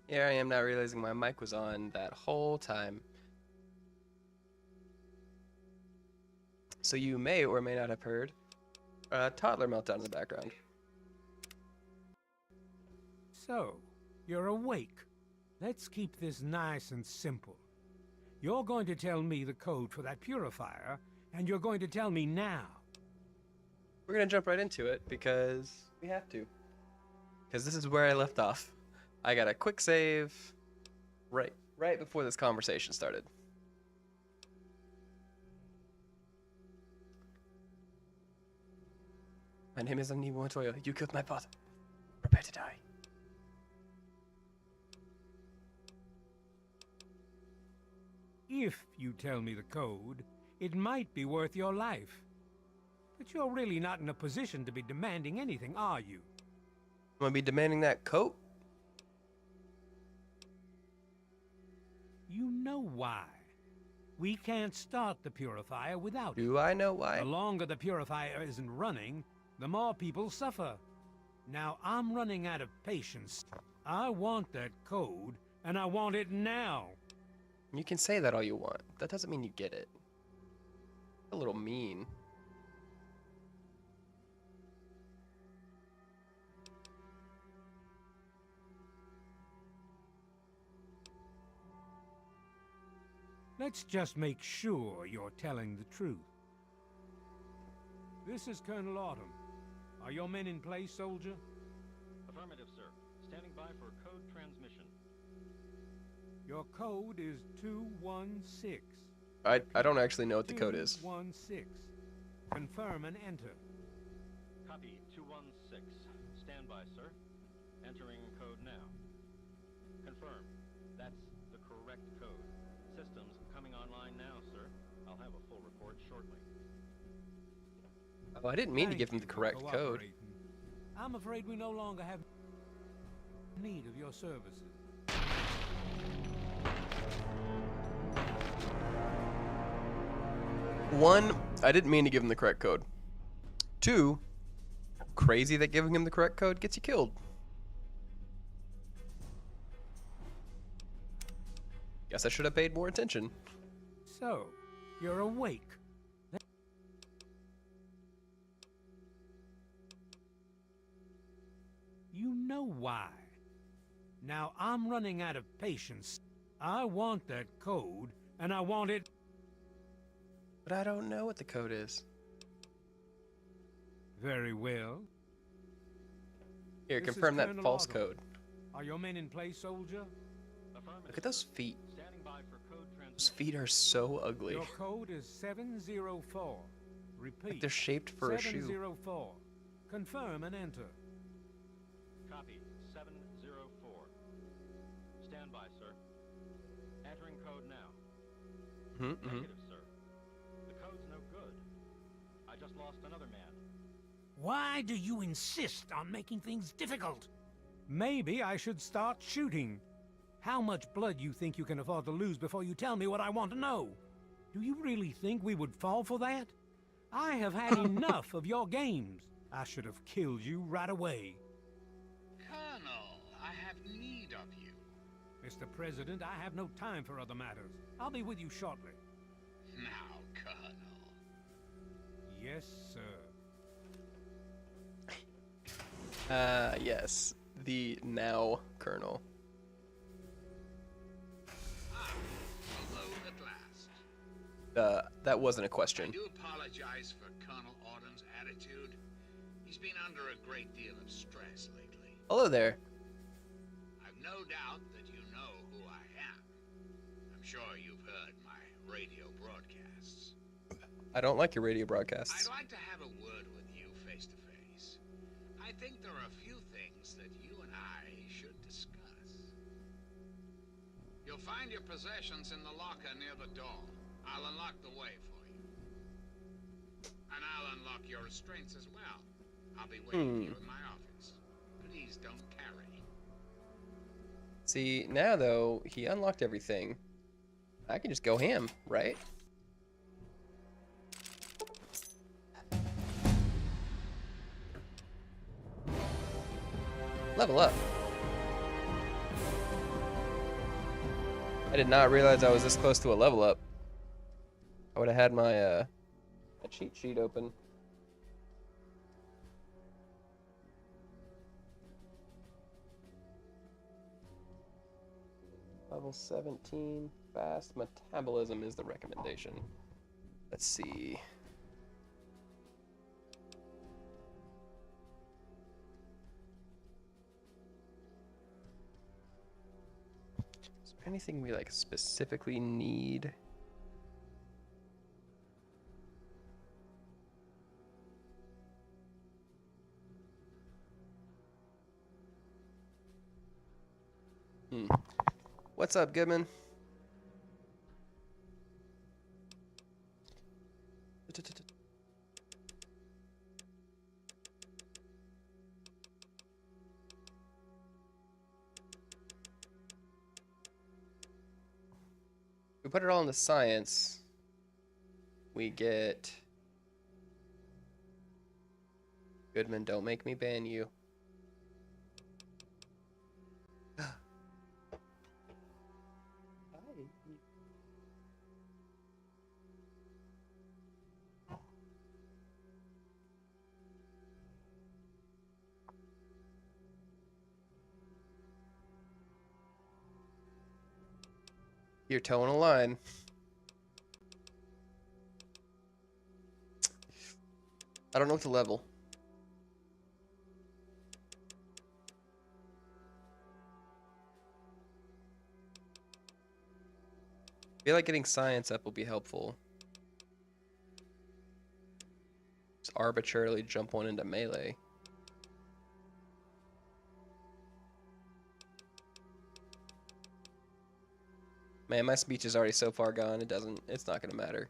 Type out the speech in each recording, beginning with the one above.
Here I am now realizing my mic was on that whole time. So you may or may not have heard a toddler meltdown in the background. So, you're awake. Let's keep this nice and simple. You're going to tell me the code for that purifier, and you're going to tell me now. We're gonna jump right into it because we have to. Because this is where I left off. I got a quick save right before this conversation started. My name is Aniwa Montoya. You killed my father. Prepare to die. If you tell me the code, it might be worth your life. But you're really not in a position to be demanding anything, are you? I'm gonna be demanding that coat? You know why. We can't start the purifier without it. Do I know why? The longer the purifier isn't running, the more people suffer. Now I'm running out of patience. I want that code, and I want it now. You can say that all you want. That doesn't mean you get it. A little mean. Let's just make sure you're telling the truth. This is Colonel Autumn. Are your men in place, soldier? Affirmative, sir. Standing by for code transmission. Your code is 216. I don't actually know what the code is. 216. Confirm and enter. Copy 216. Stand by, sir. Entering code now. Confirm. That's the correct code. Systems coming online now, sir. I'll have a full report shortly. Oh, I didn't mean to give him the Thank you for correct code. cooperating. I'm afraid we no longer have need of your services. One, I didn't mean to give him the correct code. Two, crazy that giving him the correct code gets you killed. Guess I should have paid more attention. So, you're awake. You know why. Now I'm running out of patience. I want that code, and I want it. But I don't know what the code is. Very well. Here, This is confirm that Colonel false Autumn. code. Are your men in place, soldier? Affirmative, Look at those sir. feet. Standing by for code Those transmission. feet are so ugly. Your code is 704. Repeat. Like they're shaped for a shoe. 704. Confirm and enter. Copy 704. Stand by, sir. Entering code now. Negative, sir. The code's no good. I just lost another man. Why do you insist on making things difficult? Maybe I should start shooting. How much blood you think you can afford to lose before you tell me what I want to know? Do you really think we would fall for that? I have had enough of your games. I should have killed you right away. Colonel, I have need of you. Mr. President, I have no time for other matters. I'll be with you shortly. Now, Colonel. Yes, sir. Yes. The now Colonel. Hello at last. That wasn't a I question. do apologize for Colonel Autumn's attitude. He's been under a great deal of stress lately. Hello there. I've no doubt that you know who I am. I'm sure you've heard my radio broadcasts. I don't like your radio I'd broadcasts. like to have a word with you face to face. I think there are a few things that you and I should discuss. You'll find your possessions in the locker near the door. I'll unlock the way for you. And I'll unlock your restraints as well. I'll be waiting for you in my office. Please don't carry. See, now though, he unlocked everything. I can just go ham, right? Level up. I did not realize I was this close to a level up. I would have had my a cheat sheet open. Level 17, fast metabolism is the recommendation. Let's see. Is there anything we like specifically need? What's up, Goodman? We put it all into science. We get Goodman, don't make me ban you. You're towing a line. I don't know what to level. I feel like getting science up will be helpful. Just arbitrarily jump one into melee. Man, my speech is already so far gone, it's not gonna matter.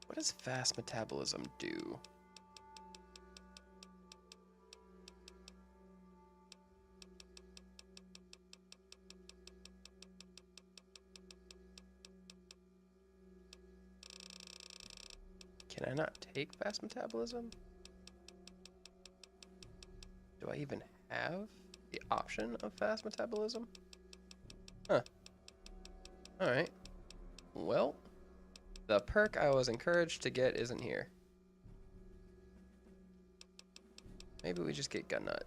What does fast metabolism do? Can I not take fast metabolism? Do I even have the option of fast metabolism? Huh. Alright. Well, the perk I was encouraged to get isn't here. Maybe we just get gun nut.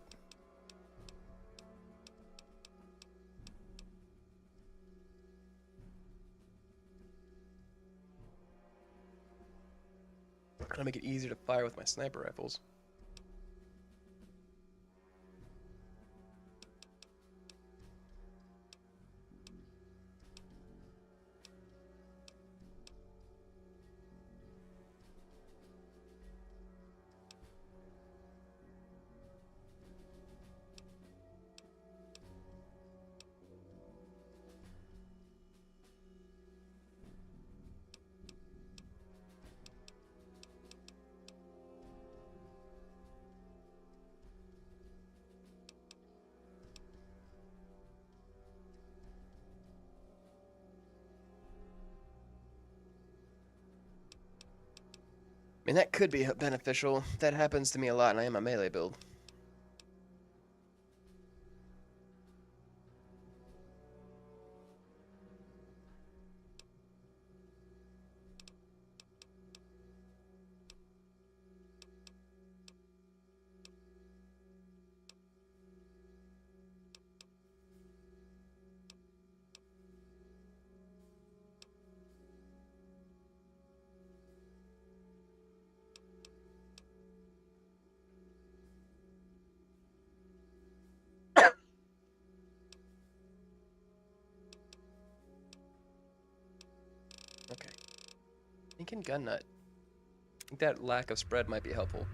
Gonna make it easier to fire with my sniper rifles. I mean, that could be beneficial. That happens to me a lot, and I am a melee build. Okay. Thinking gun nut. I think that lack of spread might be helpful.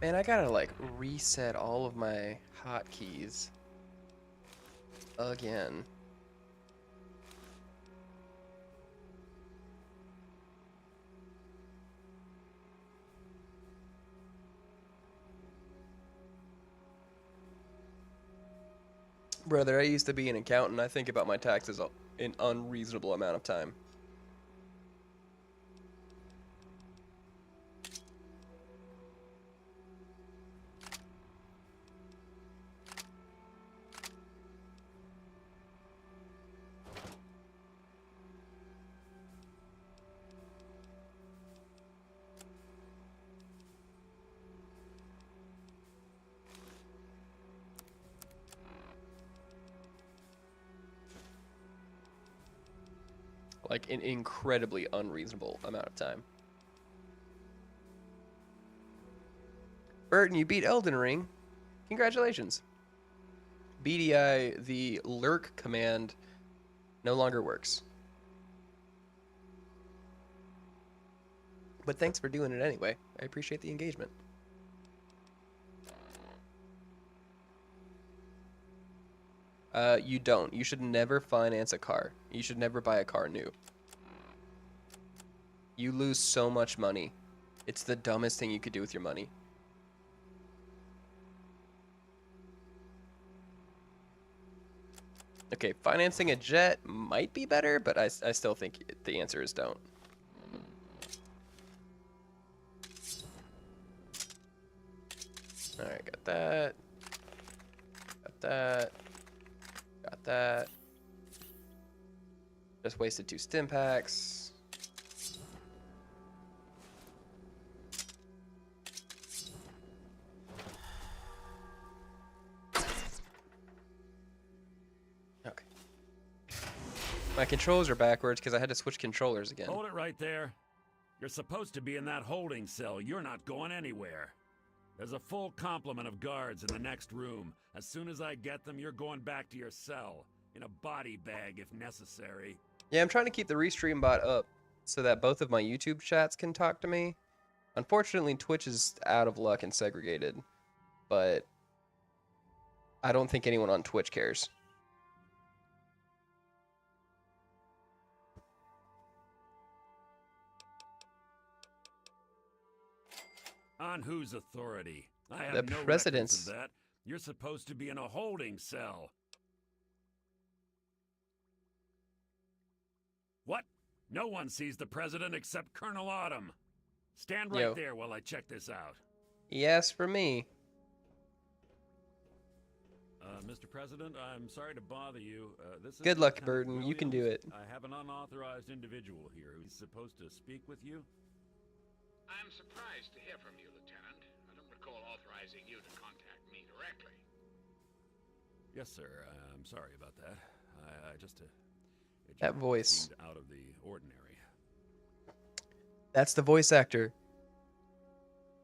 Man, I gotta like reset all of my hotkeys again. Brother, I used to be an accountant. I think about my taxes an unreasonable amount of time. Like an incredibly unreasonable amount of time. Burton, you beat Elden Ring. Congratulations. BDI, the lurk command, no longer works. But thanks for doing it anyway. I appreciate the engagement. You don't. You should never finance a car. You should never buy a car new. You lose so much money. It's the dumbest thing you could do with your money. Okay, financing a jet might be better, but I still think the answer is don't. Alright, got that. Got that. Got that. Just wasted 2 stim packs. Okay. My controls are backwards because I had to switch controllers again. Hold it right there. You're supposed to be in that holding cell. You're not going anywhere. There's a full complement of guards in the next room. As soon as I get them, you're going back to your cell. In a body bag if necessary. Yeah, I'm trying to keep the restream bot up so that both of my YouTube chats can talk to me. Unfortunately, Twitch is out of luck and segregated. But I don't think anyone on Twitch cares. On whose authority? I have The no president's. records of that. You're supposed to be in a holding cell. What? No one sees the president except Colonel Autumn. Stand right there while I check this out. Yes, for me. Mr. President, I'm sorry to bother you. This is Good luck, Lieutenant Burton. You can do Williams. it. I have an unauthorized individual here who's supposed to speak with you. I'm surprised to hear from you, Lieutenant. I don't recall authorizing you to contact me directly. Yes, sir. I'm sorry about that. I just That voice. seemed out of the ordinary. That's the voice actor.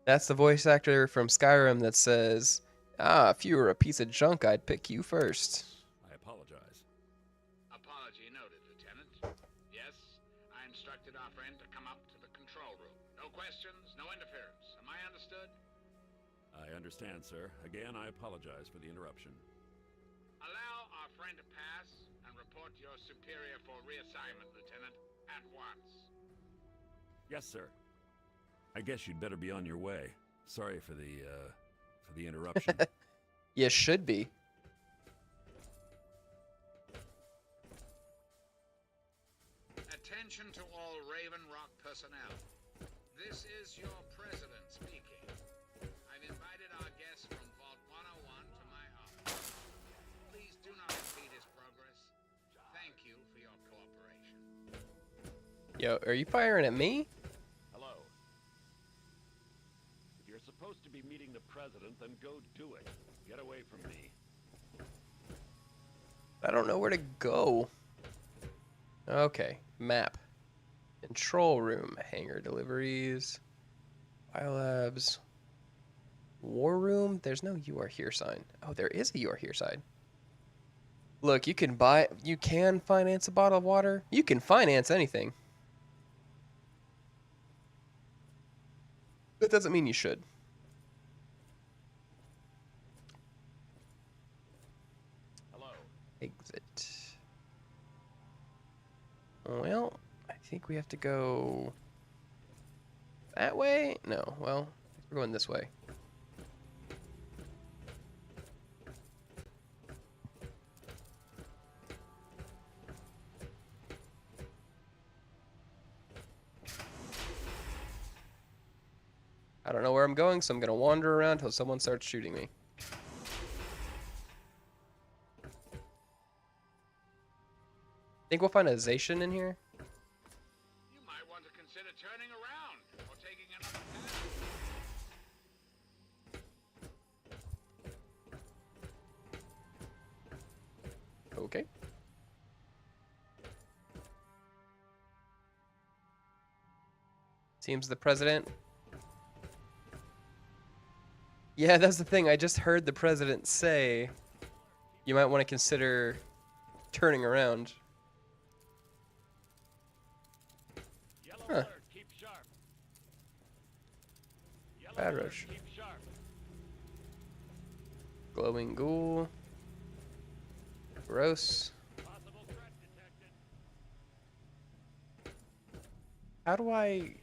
That's the voice actor from Skyrim that says, "Ah, if you were a piece of junk, I'd pick you first." I apologize. Apology noted, Lieutenant. Yes, I instructed our friend to come up to the control room. No questions, no interference. Am I understood? I understand, sir. Again, I apologize for the interruption. Allow our friend to pass and report your superior for reassignment, Lieutenant, at once. Yes, sir. I guess you'd better be on your way. Sorry for the interruption. You should be. Attention to all Raven Rock personnel. This is your president speaking. I've invited our guest from Vault 101 to my office. Please do not impede his progress. Thank you for your cooperation. Yo, are you firing at me? Hello. If you're supposed to be meeting the president, then go do it. Get away from me. I don't know where to go. Okay, map. Control room, hangar deliveries, biolabs, war room. There's no "you are here" sign. Oh, there is a "you are here" sign. Look, you can finance a bottle of water. You can finance anything. That doesn't mean you should. Hello. Exit. Well, I think we have to go that way? No, well, we're going this way. I don't know where I'm going, so I'm gonna wander around until someone starts shooting me. Think we'll find a Zacian in here? You might want to consider turning around or taking another path. Okay. Seems the president... Yeah, that's the thing. I just heard the president say you might want to consider turning around. Yellow Huh. alert, keep sharp. Yellow Bad alert, rush. keep sharp. Glowing ghoul. Gross. Possible threat detected. How do I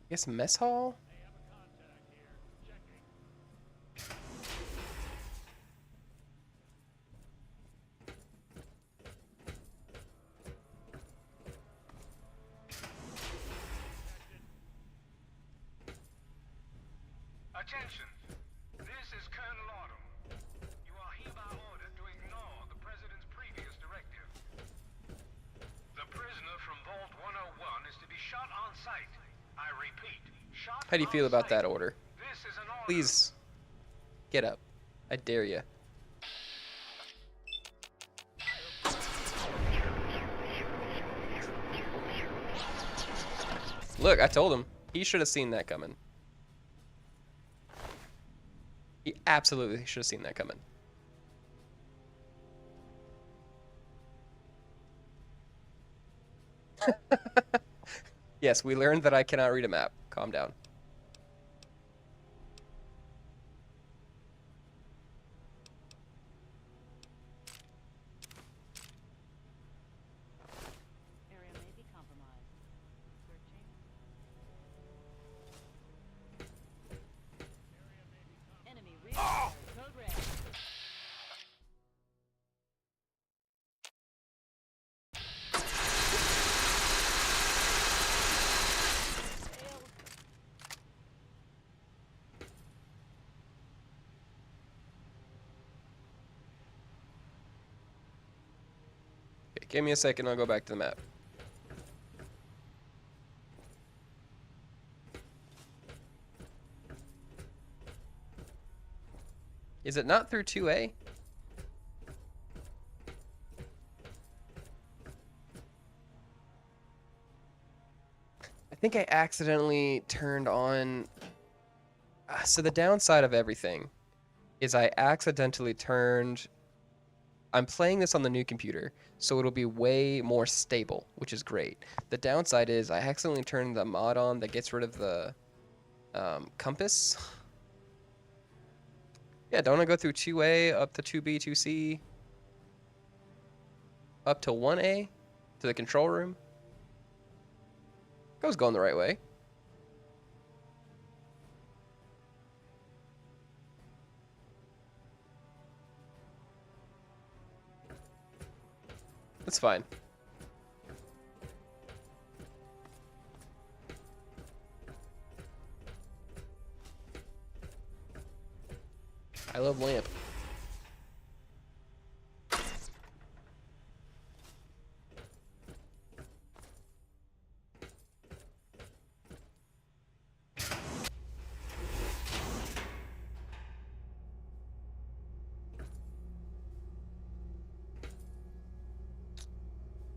guess mess hall? They have a contact here. Checking. Attention! This is Colonel Autumn. You are hereby ordered to ignore the President's previous directive. The prisoner from Vault 101 is to be shot on sight. I repeat, shot How do you feel on about sight. that order? This is an order. Please get up. I dare you. Look, I told him. He should have seen that coming. He absolutely should have seen that coming. Yes, we learned that I cannot read a map. Calm down. Area may be compromised. Searching. Enemy rear code red. Failed. Okay, give me a second, I'll go back to the map. Is it not through 2A? I think I accidentally turned on... So the downside of everything is I accidentally turned... I'm playing this on the new computer, so it'll be way more stable, which is great. The downside is I accidentally turned the mod on that gets rid of the compass. Yeah, don't I go through 2A, up to 2B, 2C, up to 1A, to the control room? I was going the right way. That's fine. I love lamp.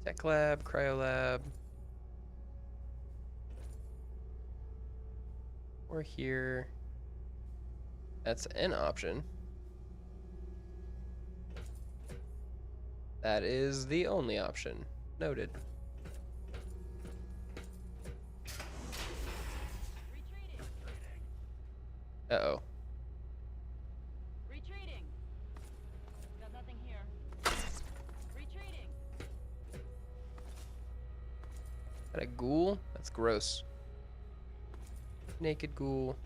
Tech lab, cryo lab. We're here. That's an option. That is the only option. Noted. Retreating. Uh-oh. Retreating. Got nothing here. Retreating. That a ghoul? That's gross. Naked ghoul.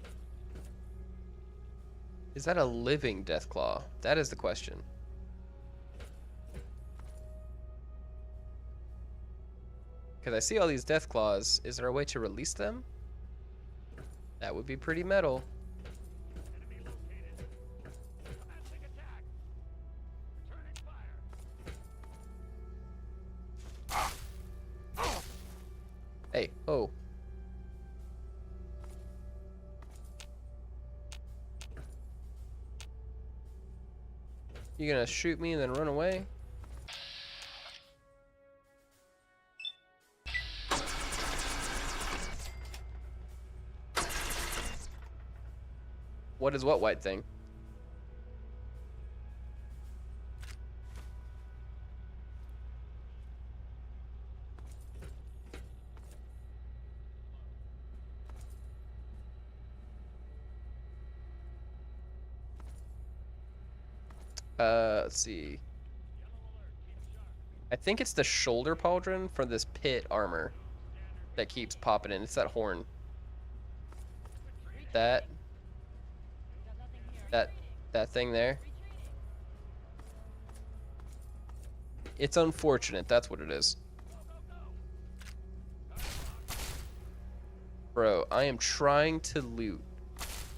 Is that a living Deathclaw? That is the question. Because I see all these Deathclaws. Is there a way to release them? That would be pretty metal. Enemy located. Commencing attack. Returning fire. Hey, oh. You gonna shoot me and then run away? What is what white thing? Let's see. I think it's the shoulder pauldron for this pit armor that keeps popping in. It's that horn. That thing there. It's unfortunate, that's what it is. Bro, I am trying to loot.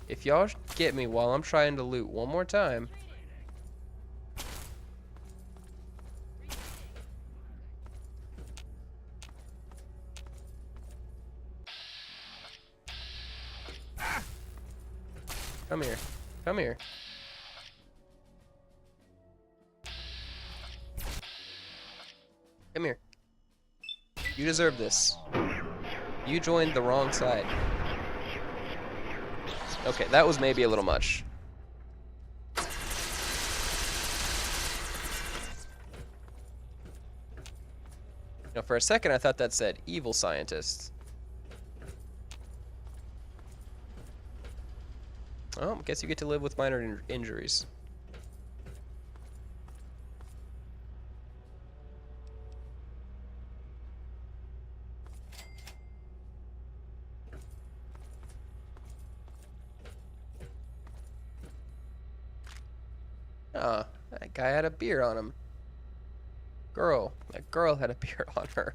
If y'all get me while I'm trying to loot one more time. Come here. Come here. Come here. You deserve this. You joined the wrong side. Okay, that was maybe a little much. Now, for a second, I thought that said evil scientists. Oh, guess you get to live with minor injuries. Ah, that guy had a beer on him. That girl had a beer on her.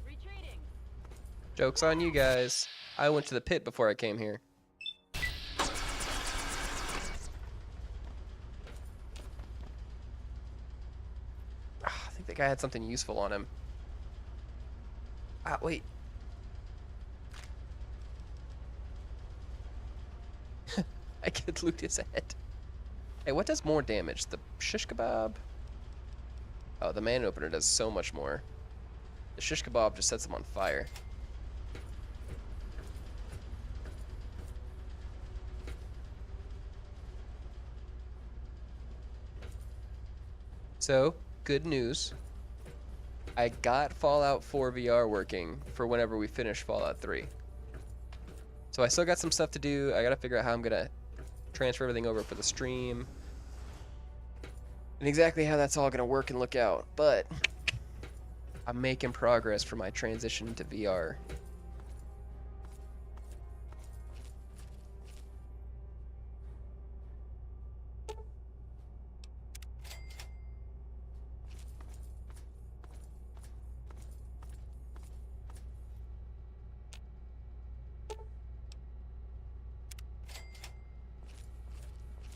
Retreating. Joke's on you guys. I went to the pit before I came here. I think the guy had something useful on him. Ah, wait. I could loot his head. Hey, what does more damage? The shish kebab? Oh, the man opener does so much more. The shish kebab just sets them on fire. So, good news. I got Fallout 4 VR working for whenever we finish Fallout 3. So I still got some stuff to do. I gotta figure out how I'm gonna transfer everything over for the stream. And exactly how that's all gonna work and look out. But I'm making progress for my transition to VR.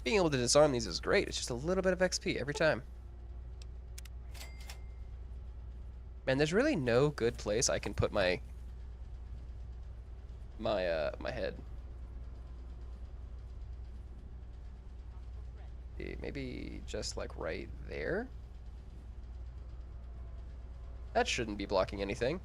Being able to disarm these is great. It's just a little bit of XP every time. Man, there's really no good place I can put my head. Maybe just like right there. That shouldn't be blocking anything.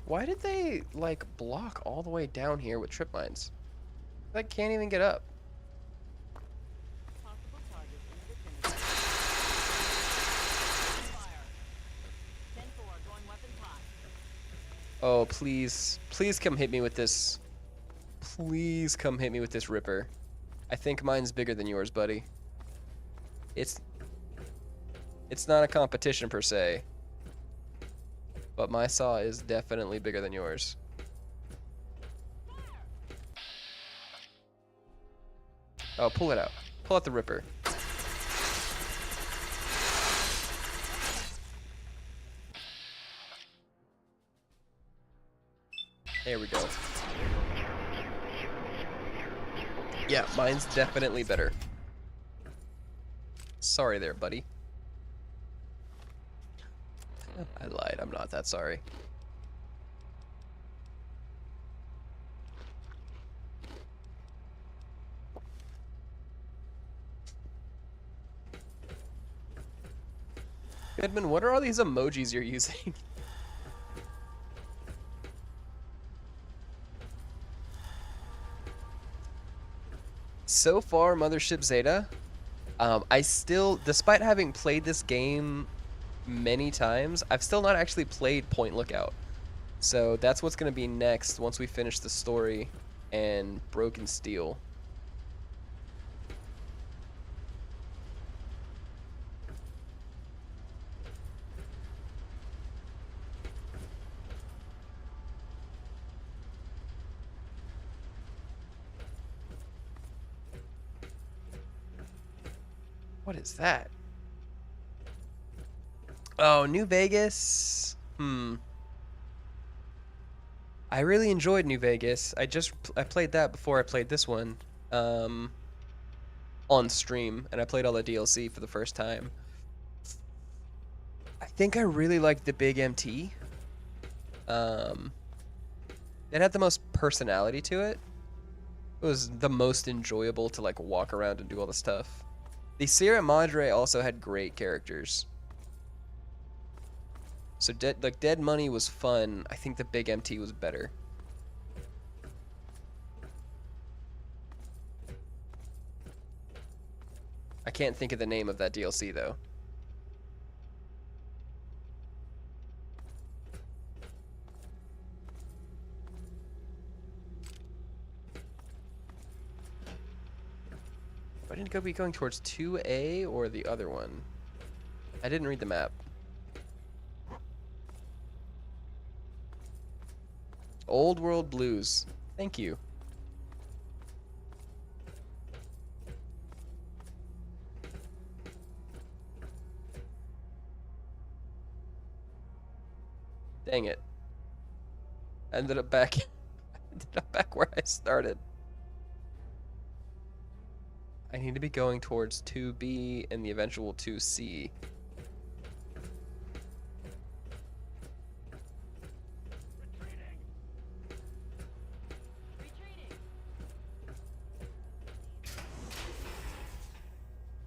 Why did they, like, block all the way down here with trip mines? I can't even get up. Possible targets in the vicinity. Fire. 10-4, going weapon hot. Oh, please. Please come hit me with this. Please come hit me with this Ripper. I think mine's bigger than yours, buddy. It's It's not a competition per se, but my saw is definitely bigger than yours. Oh, pull it out. Pull out the ripper. There we go. Yeah, mine's definitely better. Sorry there, buddy. I lied. I'm not that sorry. Goodman, what are all these emojis you're using? So far, Mothership Zeta, I still, despite having played this game many times, I've still not actually played Point Lookout. So that's what's going to be next once we finish the story and Broken Steel. What is that? Oh, New Vegas. I really enjoyed New Vegas. I played that before I played this one on stream, and I played all the DLC for the first time. I think I really liked the Big MT. It had the most personality to it. It was the most enjoyable to like walk around and do all the stuff. The Sierra Madre also had great characters. So Dead Money was fun. I think the Big MT was better. I can't think of the name of that DLC though. I didn't be going towards 2A or the other one. I didn't read the map. Old World Blues. Thank you. Dang it. I ended up back where I started. I need to be going towards 2B and the eventual 2C.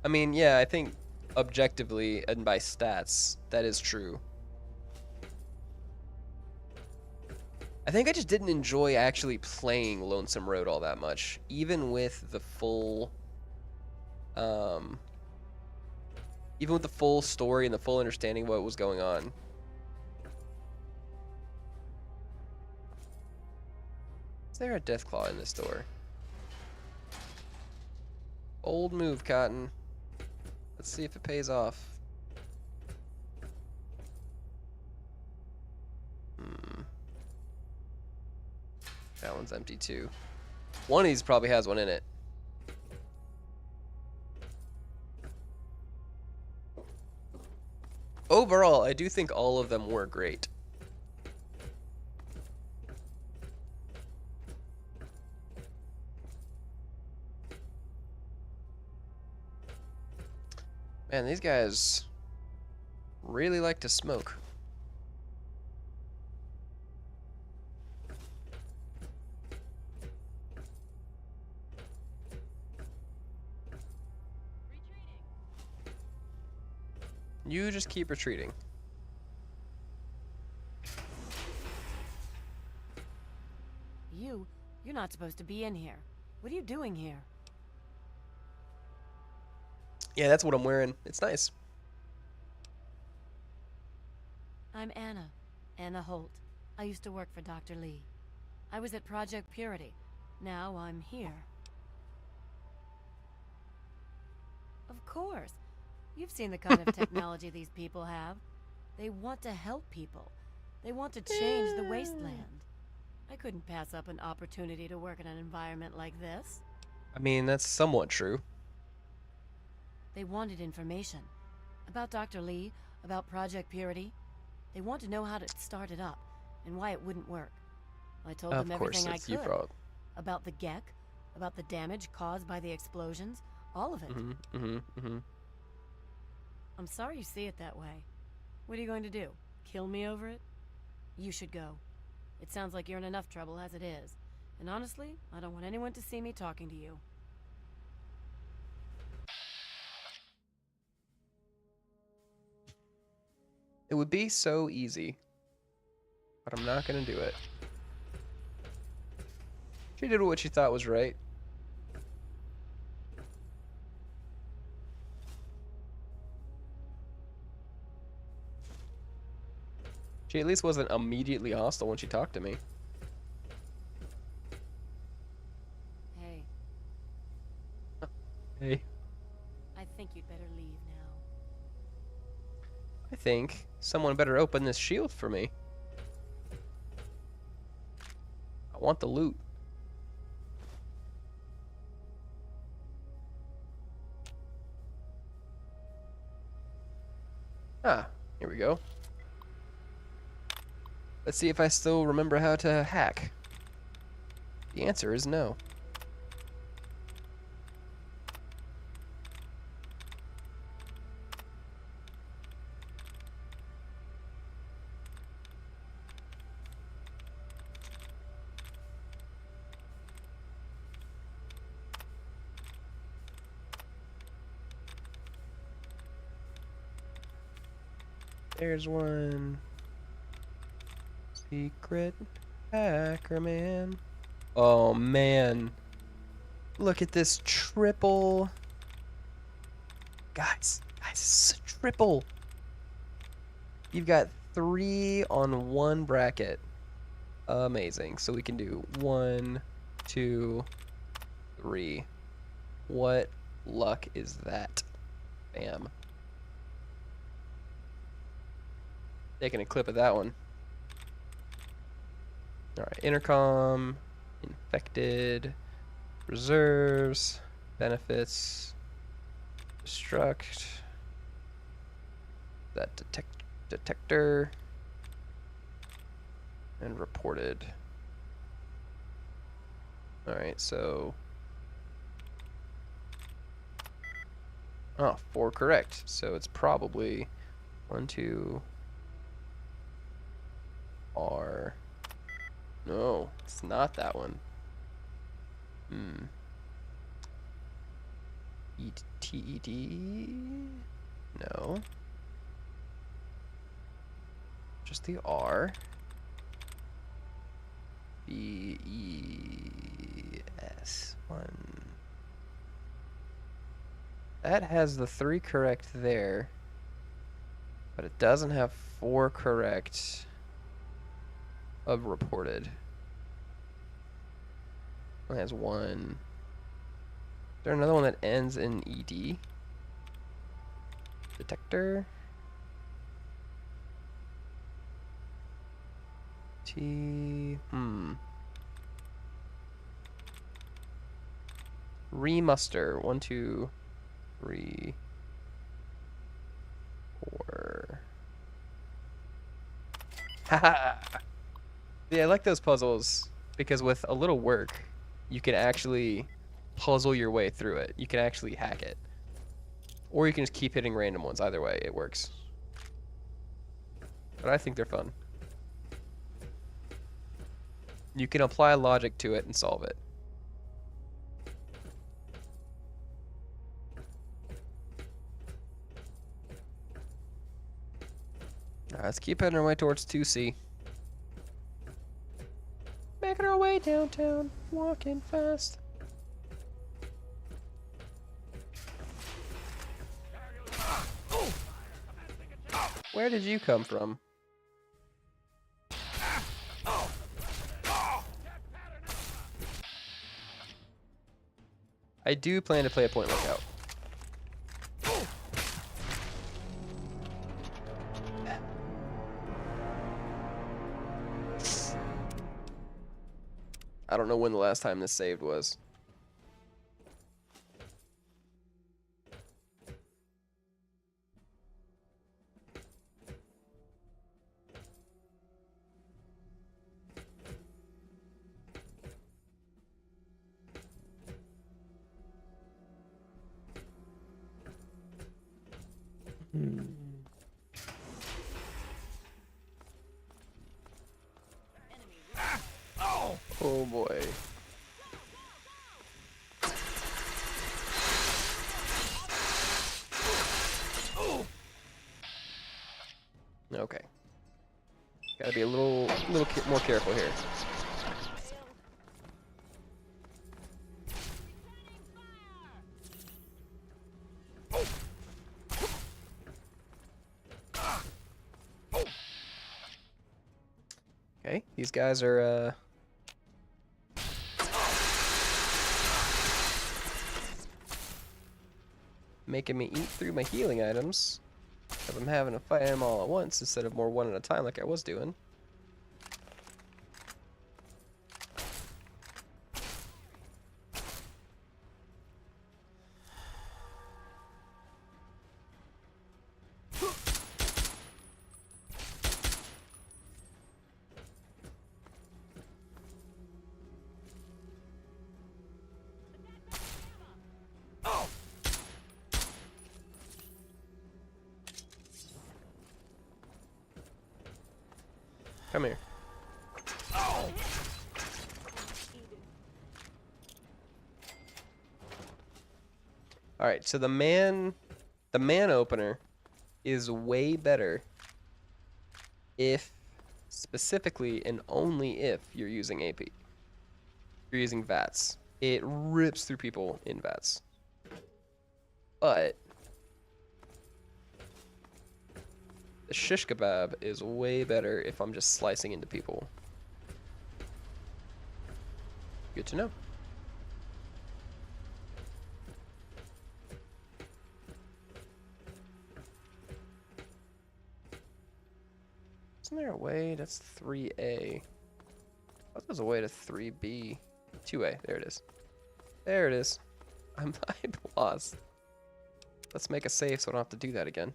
I mean, yeah, I think objectively and by stats, that is true. I think I just didn't enjoy actually playing Lonesome Road all that much, even with the full, story and the full understanding of what was going on. Is there a Deathclaw in this door? Old move, Cotton. Let's see if it pays off. That one's empty too. One of these probably has one in it. Overall, I do think all of them were great. Man, these guys really like to smoke. You just keep retreating. You're not supposed to be in here. What are you doing here? Yeah, that's what I'm wearing. It's nice. I'm Anna Holt. I used to work for Dr. Lee. I was at Project Purity. Now I'm here. Of course. You've seen the kind of technology these people have. They want to help people. They want to change the Wasteland. I couldn't pass up an opportunity to work in an environment like this. I mean, that's somewhat true. They wanted information. About Dr. Lee, about Project Purity. They want to know how to start it up, and why it wouldn't work. I told them everything I could. About the Gek, about the damage caused by the explosions, all of it. I'm sorry you see it that way. What are you going to do? Kill me over it? You should go. It sounds like you're in enough trouble as it is. And honestly, I don't want anyone to see me talking to you. It would be so easy, but I'm not gonna do it. She did what she thought was right. She at least wasn't immediately hostile when she talked to me. Hey. Hey. I think you'd better leave now. I think someone better open this shield for me. I want the loot. Ah, here we go. Let's see if I still remember how to hack. The answer is no. There's one. Secret hacker man. Oh man. Look at this triple. Guys, this is a triple. You've got 3 on 1 bracket. Amazing. So we can do 1, 2, 3. What luck is that? Bam. Taking a clip of that one. Alright, intercom, infected, reserves, benefits, destruct, that detector, and reported. Alright, so... Oh, 4 correct. So it's probably 1, 2... R. No, it's not that one. E-T-E-D? No. Just the R. B-E-S. 1. That has the 3 correct there. But it doesn't have 4 correct of reported. It has 1. Is there another one that ends in ED? Detector. T. Remuster. 1, 2, 3, 4. Haha. Yeah, I like those puzzles because with a little work, you can actually puzzle your way through it. You can actually hack it. Or you can just keep hitting random ones. Either way, it works. But I think they're fun. You can apply logic to it and solve it. Alright, let's keep heading our way towards 2C. Making our way downtown, walking fast. Where did you come from? I do plan to play a point lookout. I don't know when the last time this saved was. Oh boy. Okay. Gotta be a little more careful here. Okay, these guys are making me eat through my healing items, because I'm having to fight them all at once instead of more one at a time like I was doing. Come here. Alright, so the man opener is way better if, specifically and only if, you're using AP. You're using VATS. It rips through people in VATS. But the shish kebab is way better if I'm just slicing into people. Good to know. Isn't there a way? That's 3A. I thought there was a way to 3B. 2A. There it is. There it is. I'm lost. Let's make a save so I don't have to do that again.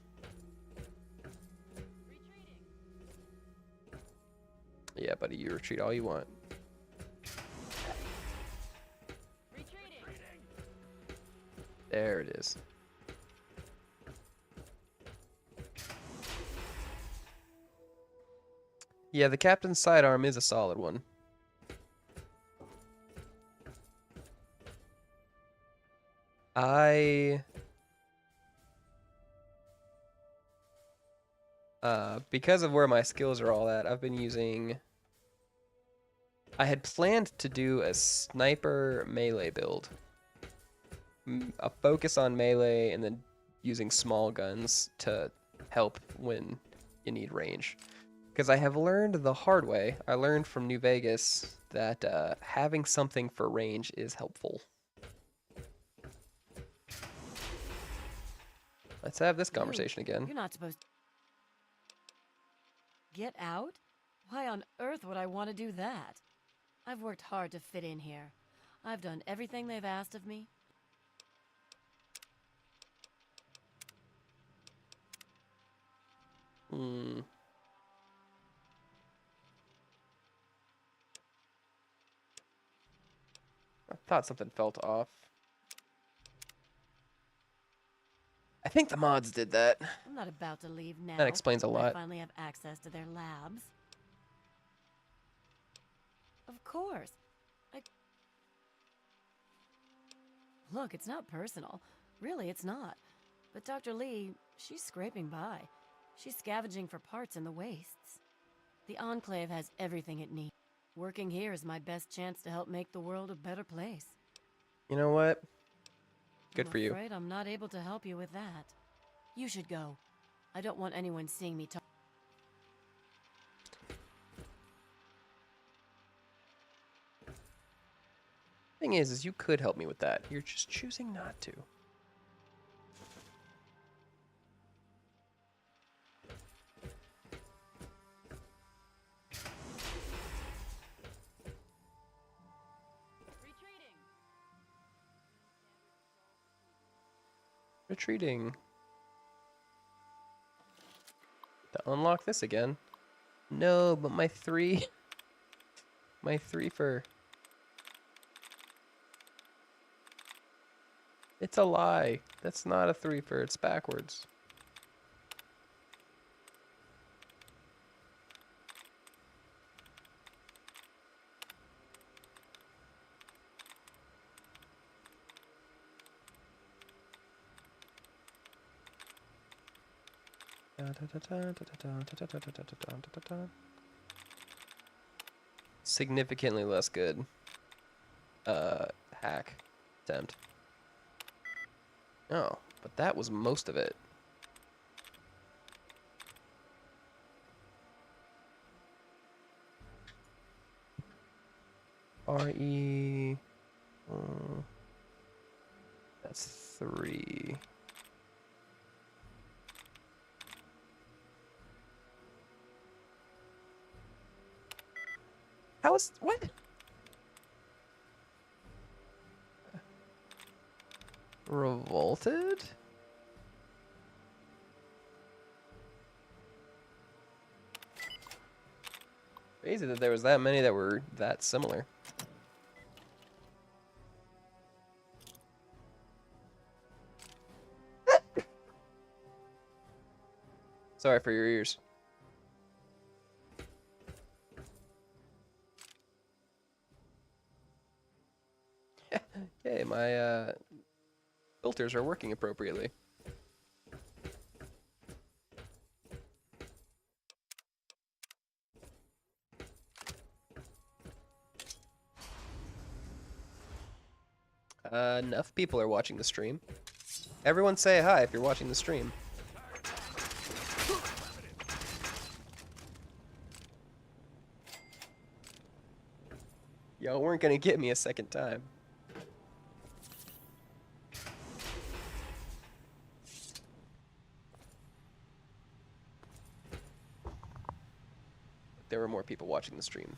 Yeah, buddy, you retreat all you want. There it is. Yeah, the captain's sidearm is a solid one. Because of where my skills are all at, I've been using... I had planned to do a sniper melee build. A focus on melee and then using small guns to help when you need range. Because I have learned the hard way. I learned from New Vegas that having something for range is helpful. Let's have this conversation again. You're not supposed to... Get out? Why on earth would I want to do that? I've worked hard to fit in here. I've done everything they've asked of me. I thought something felt off. I think the mods did that. I'm not about to leave now. That explains a lot. I finally have access to their labs. Of course. Look, it's not personal. Really, it's not. But Dr. Lee, she's scraping by. She's scavenging for parts in the wastes. The Enclave has everything it needs. Working here is my best chance to help make the world a better place. You know what? Good for you. I'm afraid I'm not able to help you with that. You should go. I don't want anyone seeing me talk. Thing is you could help me with that. You're just choosing not to. Retreating. To unlock this again. No, but my 3... My 3 for... It's a lie. That's not a 3 for, it's backwards. Significantly less good hack attempt. Oh, but that was most of it. RE. That's 3. How is what? Revolted? Crazy that there was that many that were that similar. Sorry for your ears. Okay, my filters are working appropriately. Enough people are watching the stream. Everyone say hi if you're watching the stream. Y'all weren't gonna get me a second time. There were more people watching the stream.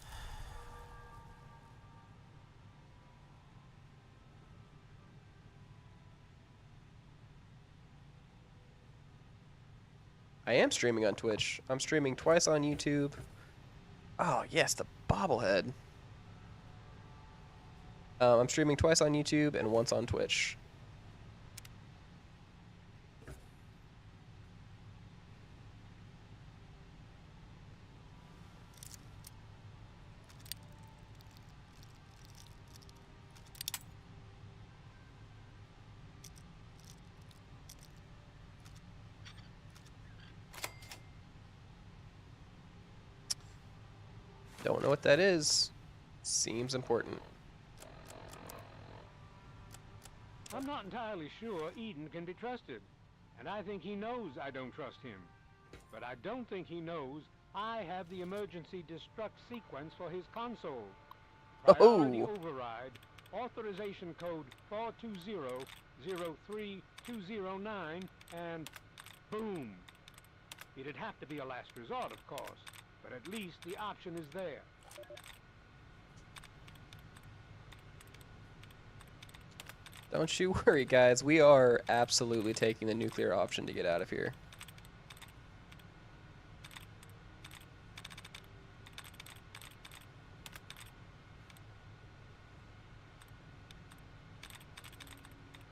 I am streaming on Twitch. I'm streaming twice on YouTube. Oh, yes, the bobblehead. I'm streaming twice on YouTube and once on Twitch. Don't know what that is. Seems important. I'm not entirely sure Eden can be trusted, and I think he knows I don't trust him. But I don't think he knows I have the emergency destruct sequence for his console. Priority override, authorization code 420-03209, and boom. It'd have to be a last resort, of course, but at least the option is there. Don't you worry, guys. We are absolutely taking the nuclear option to get out of here.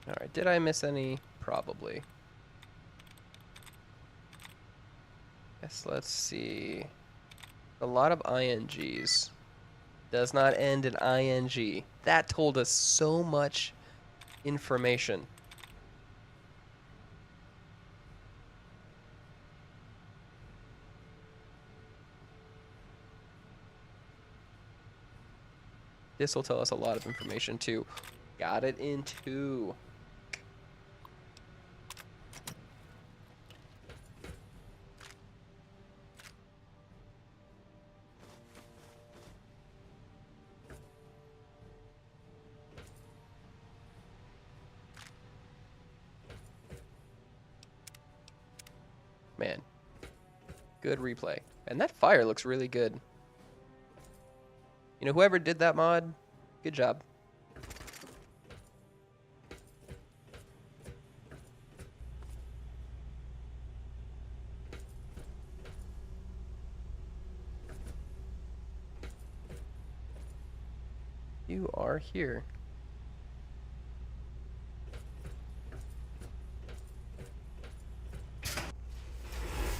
Alright, did I miss any? Probably. Yes, let's see. A lot of INGs. Does not end in ING. That told us so much information. This will tell us a lot of information too. Got it in 2. Man, good replay. And that fire looks really good. You know, whoever did that mod, good job. You are here.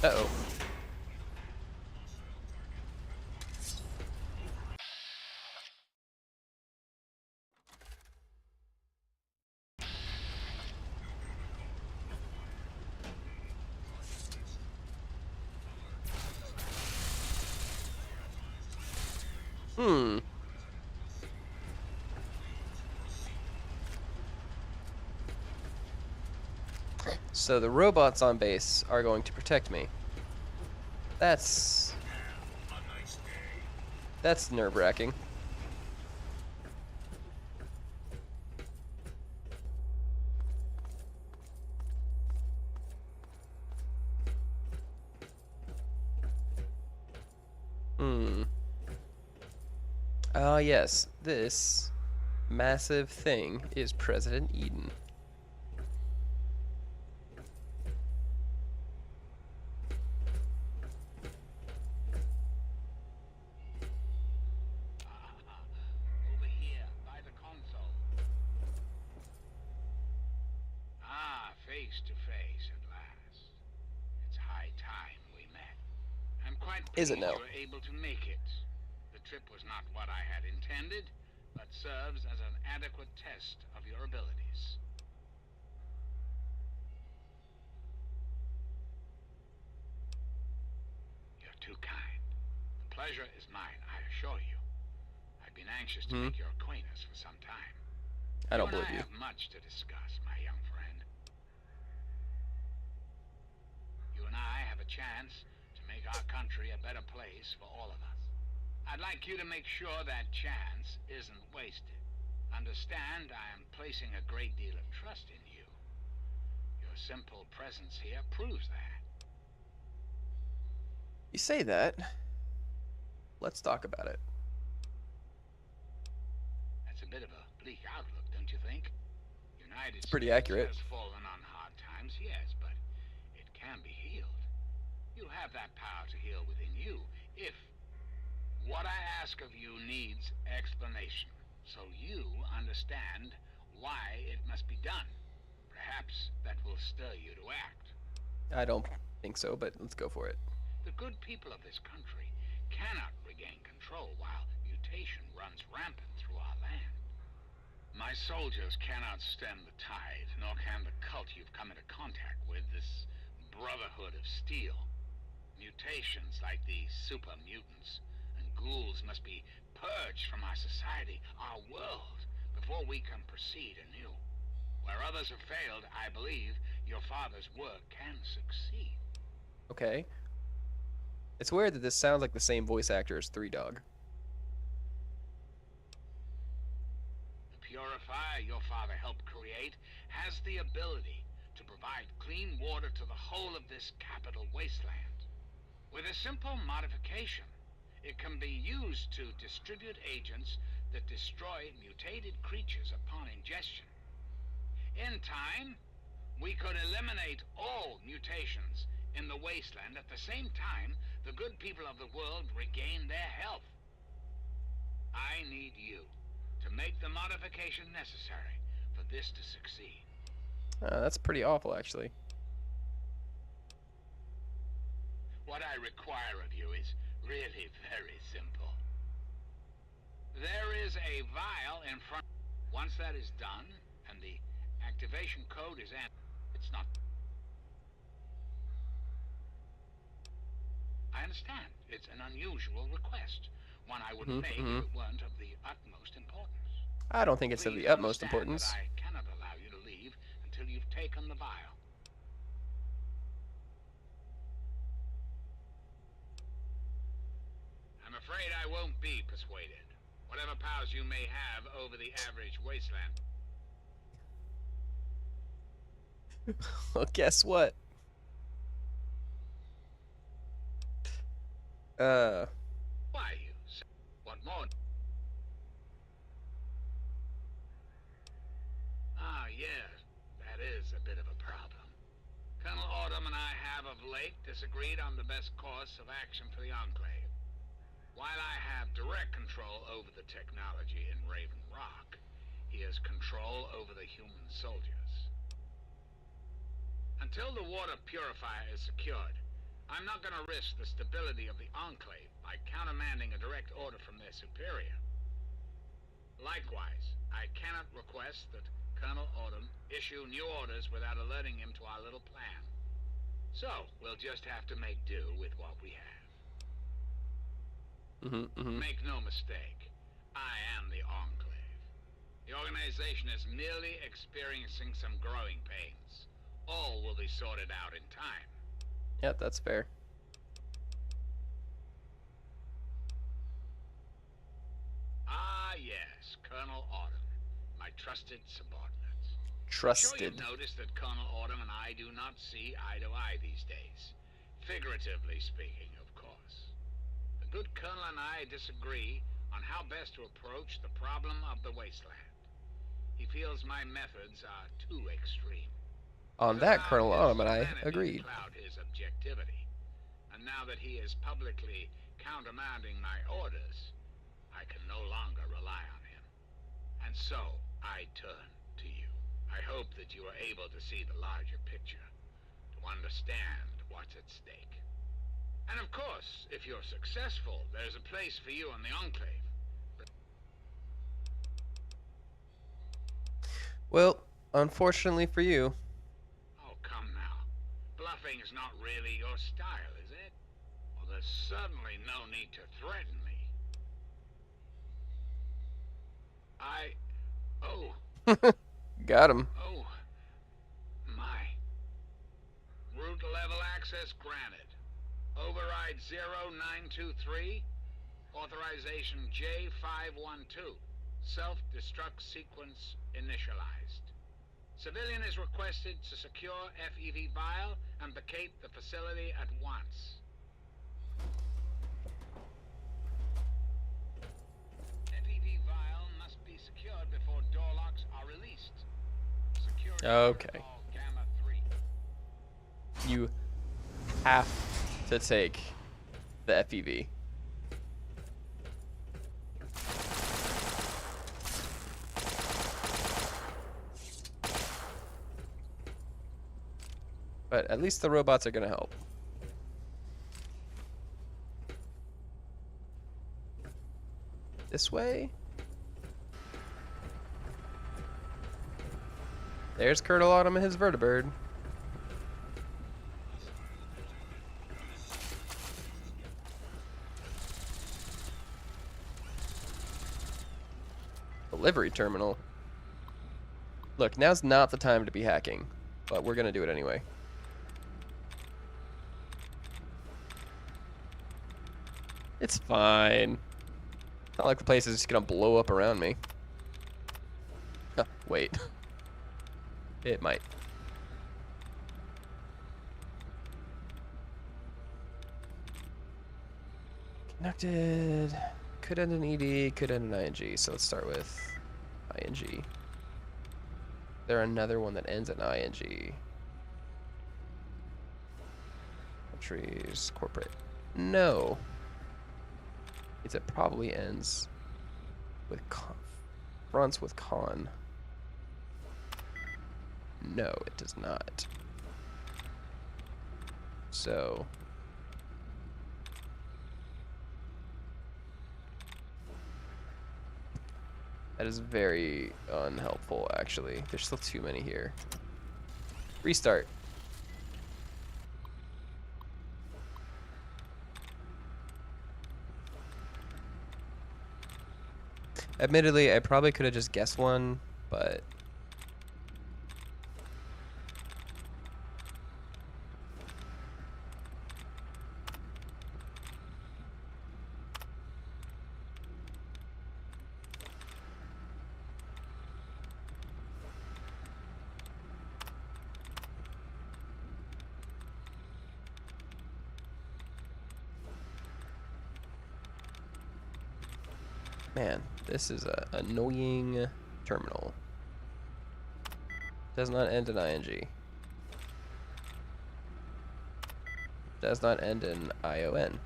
Uh-oh. Hmm. So the robots on base are going to protect me. That's nerve-wracking. Hmm. Ah, yes. This massive thing is President Eden. Over here, by the console. Ah, face to face at last. It's high time we met. I'm quite Is pleased it now? you were able to make it. The trip was not what I had intended, but serves as an adequate test of your abilities. You're too kind. The pleasure is mine, I assure you. I've been anxious to make your acquaintance for some time. I don't You and believe I you. have much to discuss, my young friend. You and I have a chance to make our country a better place for all of us. I'd like you to make sure that chance isn't wasted. Understand, I am placing a great deal of trust in you. Your simple presence here proves that. You say that. Let's talk about it. That's a bit of a bleak outlook, don't you think? United It's pretty States accurate. has fallen on hard times, yes, but it can be healed. You have that power to heal within you, if what I ask of you needs explanation, so you understand why it must be done. Perhaps that will stir you to act. I don't think so, but let's go for it. The good people of this country cannot regain control while mutation runs rampant through our land. My soldiers cannot stem the tide, nor can the cult you've come into contact with, this Brotherhood of Steel. Mutations like the super mutants and ghouls must be purged from our society, our world, before we can proceed anew. Where others have failed, I believe your father's work can succeed. Okay. It's weird that this sounds like the same voice actor as Three Dog. The purifier your father helped create has the ability to provide clean water to the whole of this capital wasteland. With a simple modification, it can be used to distribute agents that destroy mutated creatures upon ingestion. In time, we could eliminate all mutations in the wasteland at the same time the good people of the world regain their health. I need you to make the modification necessary for this to succeed. That's pretty awful, actually. What I require of you is really very simple. There is a vial in front. Once that is done, and the activation code is entered, it's not. I understand. It's an unusual request. One I would make if it weren't of the utmost importance. I don't think it's of Please the utmost understand importance. that I cannot allow you to leave until you've taken the vial. I'm afraid I won't be persuaded. Whatever powers you may have over the average wasteland. Well, guess what? Why, you say? What more? Ah, yes. That is a bit of a problem. Colonel Autumn and I have of late disagreed on the best course of action for the Enclave. While I have direct control over the technology in Raven Rock, he has control over the human soldiers. Until the water purifier is secured, I'm not going to risk the stability of the Enclave by countermanding a direct order from their superior. Likewise, I cannot request that Colonel Autumn issue new orders without alerting him to our little plan. So, we'll just have to make do with what we have. Make no mistake, I am the Enclave. The organization is merely experiencing some growing pains. All will be sorted out in time. Yep, that's fair. Ah, yes, Colonel Autumn, my trusted subordinate. Trusted. I'm sure you've noticed that Colonel Autumn and I do not see eye to eye these days. Figuratively speaking, of course. The good Colonel and I disagree on how best to approach the problem of the Wasteland. He feels my methods are too extreme. On that, Colonel Autumn and I agreed. Cloud his objectivity. And now that he is publicly countermanding my orders, I can no longer rely on him. And so, I turn to you. I hope that you are able to see the larger picture, to understand what's at stake. And of course, if you're successful, there's a place for you in the Enclave. Well, unfortunately for you. Oh, come now. Bluffing is not really your style, is it? Well, there's certainly no need to threaten me. Got him. Oh, my. Route level access granted. Override 0923. Authorization J512. Self-destruct sequence initialized. Civilian is requested to secure FEV vial and vacate the facility at once. FEV vial must be secured before door locks are released. Security Okay. protocol Gamma 3. You have to take the FEV. But at least the robots are gonna help. This way? There's Colonel Autumn and his vertibird. Delivery terminal. Look, now's not the time to be hacking, but we're gonna do it anyway. It's fine. It's not like the place is just gonna blow up around me. Huh, wait. It might. Connected. Could end in ED, could end in ING. So let's start with ING. There another one that ends in ING. Countries, corporate. No. It probably ends with fronts with con. No, it does not. So that is very unhelpful, actually. There's still too many here. Restart. Admittedly, I probably could have just guessed one, but man, this is a annoying terminal. Does not end in ING. Does not end in ION.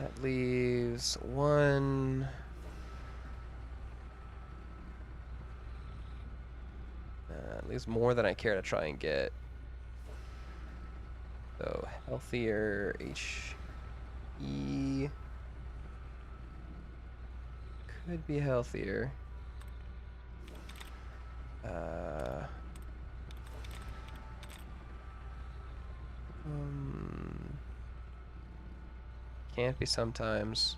That leaves one. It leaves more than I care to try and get. So healthier HE could be healthier. Can't be sometimes.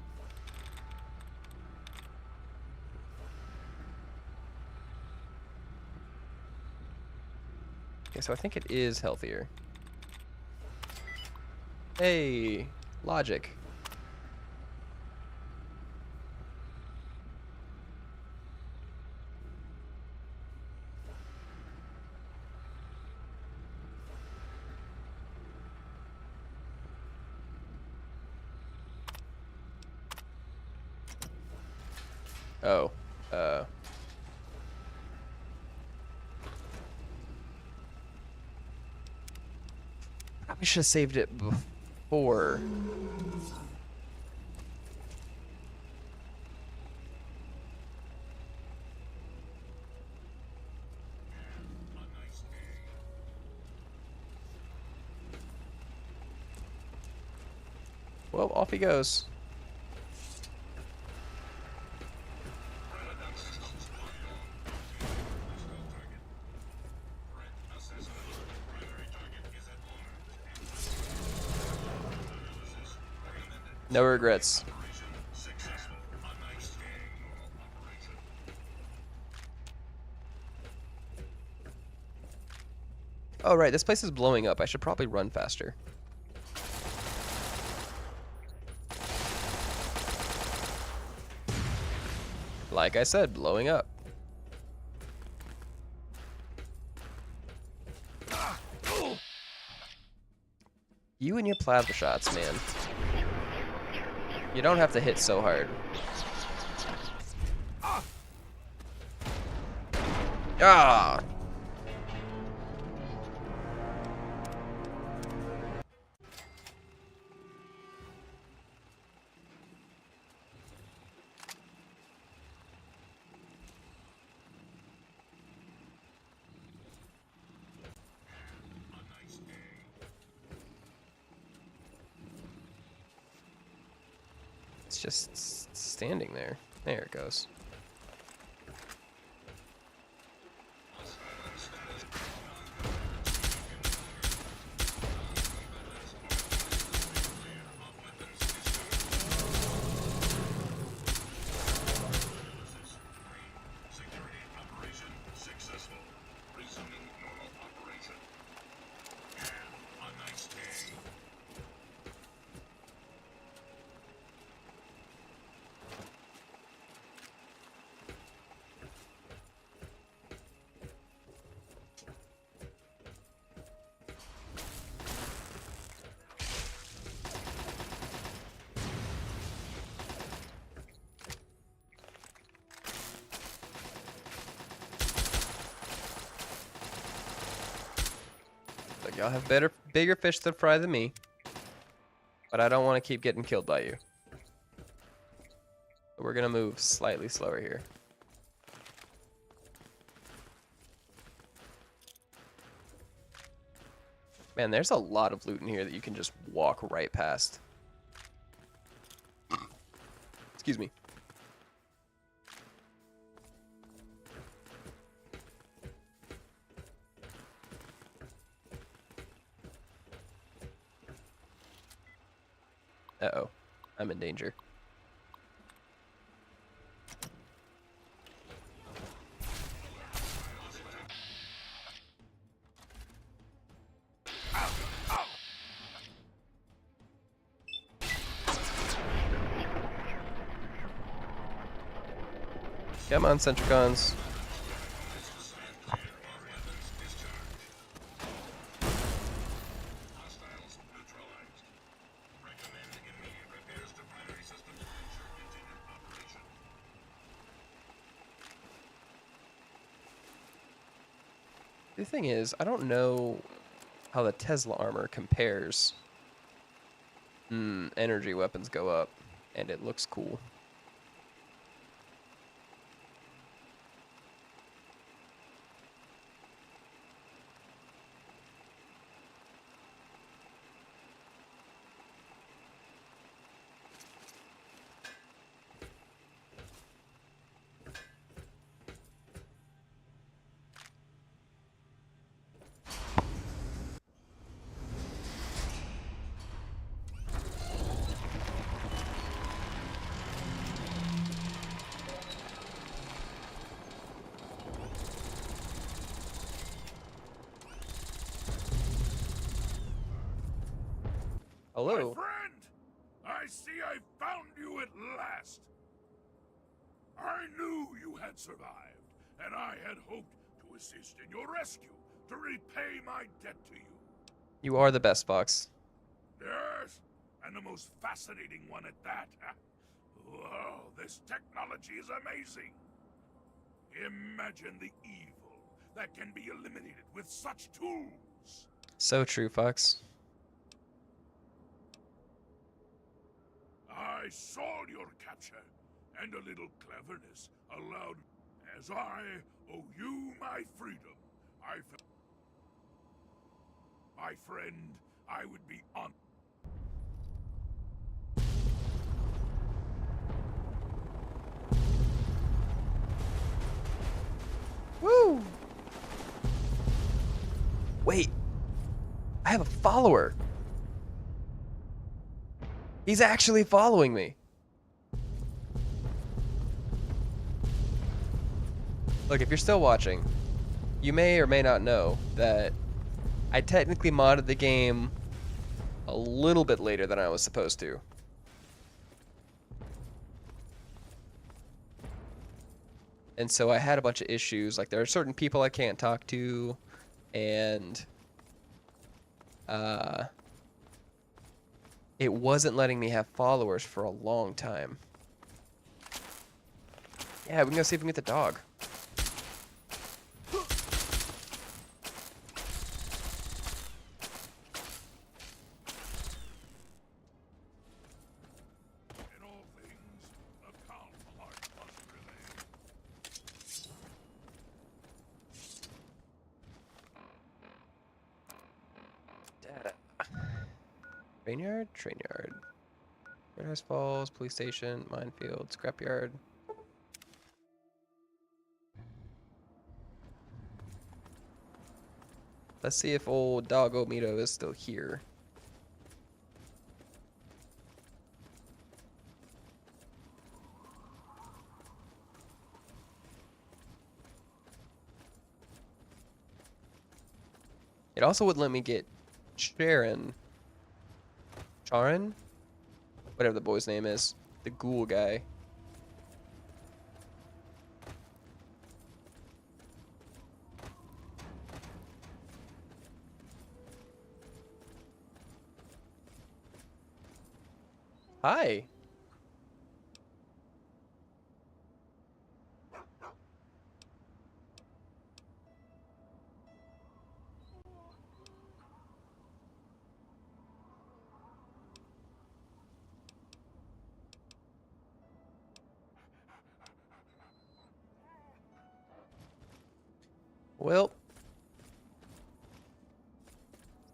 Okay, so I think it is healthier. Hey, logic. Oh, probably should have saved it before. Well, off he goes. No regrets. Oh, right, this place is blowing up. I should probably run faster. Like I said, blowing up. You and your plasma shots, man. You don't have to hit so hard. Ah! It's just standing there. There it goes. But y'all have bigger fish to fry than me. But I don't want to keep getting killed by you. So we're gonna move slightly slower here. Man, there's a lot of loot in here that you can just walk right past. Excuse me. Uh-oh. I'm in danger. Come on, Centricons. The thing is, I don't know how the Tesla armor compares. Energy weapons go up, and it looks cool. Hello. My friend! I see I found you at last. I knew you had survived, and I had hoped to assist in your rescue, to repay my debt to you. You are the best, Fox. Yes, and the most fascinating one at that. Whoa, this technology is amazing. Imagine the evil that can be eliminated with such tools. So true, Fox. I saw your capture, and a little cleverness allowed, as I owe you my freedom. My friend, I would be on. Woo! Wait, I have a follower. He's actually following me. Look, if you're still watching, you may or may not know that I technically modded the game a little bit later than I was supposed to. And so I had a bunch of issues, like there are certain people I can't talk to, and it wasn't letting me have followers for a long time. Yeah, we can go see if we can get the dog. In all things, a calm heart must prevail. Data. Trainyard? Trainyard. Warehouse Falls, police station, minefield, scrapyard. Let's see if old Doggo Mito is still here. It also wouldn't let me get Charon, whatever the boy's name is, the ghoul guy. Hi. Well,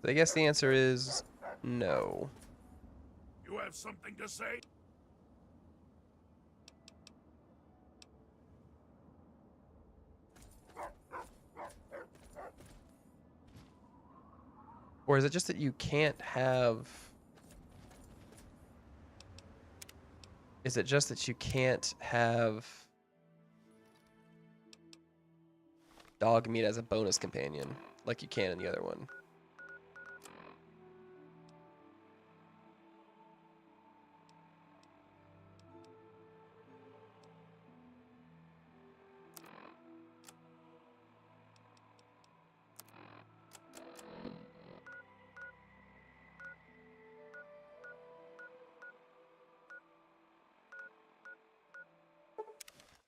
I guess the answer is no. You have something to say? Or is it just that you can't have... Is it just that you can't have dog meat as a bonus companion like you can in the other one?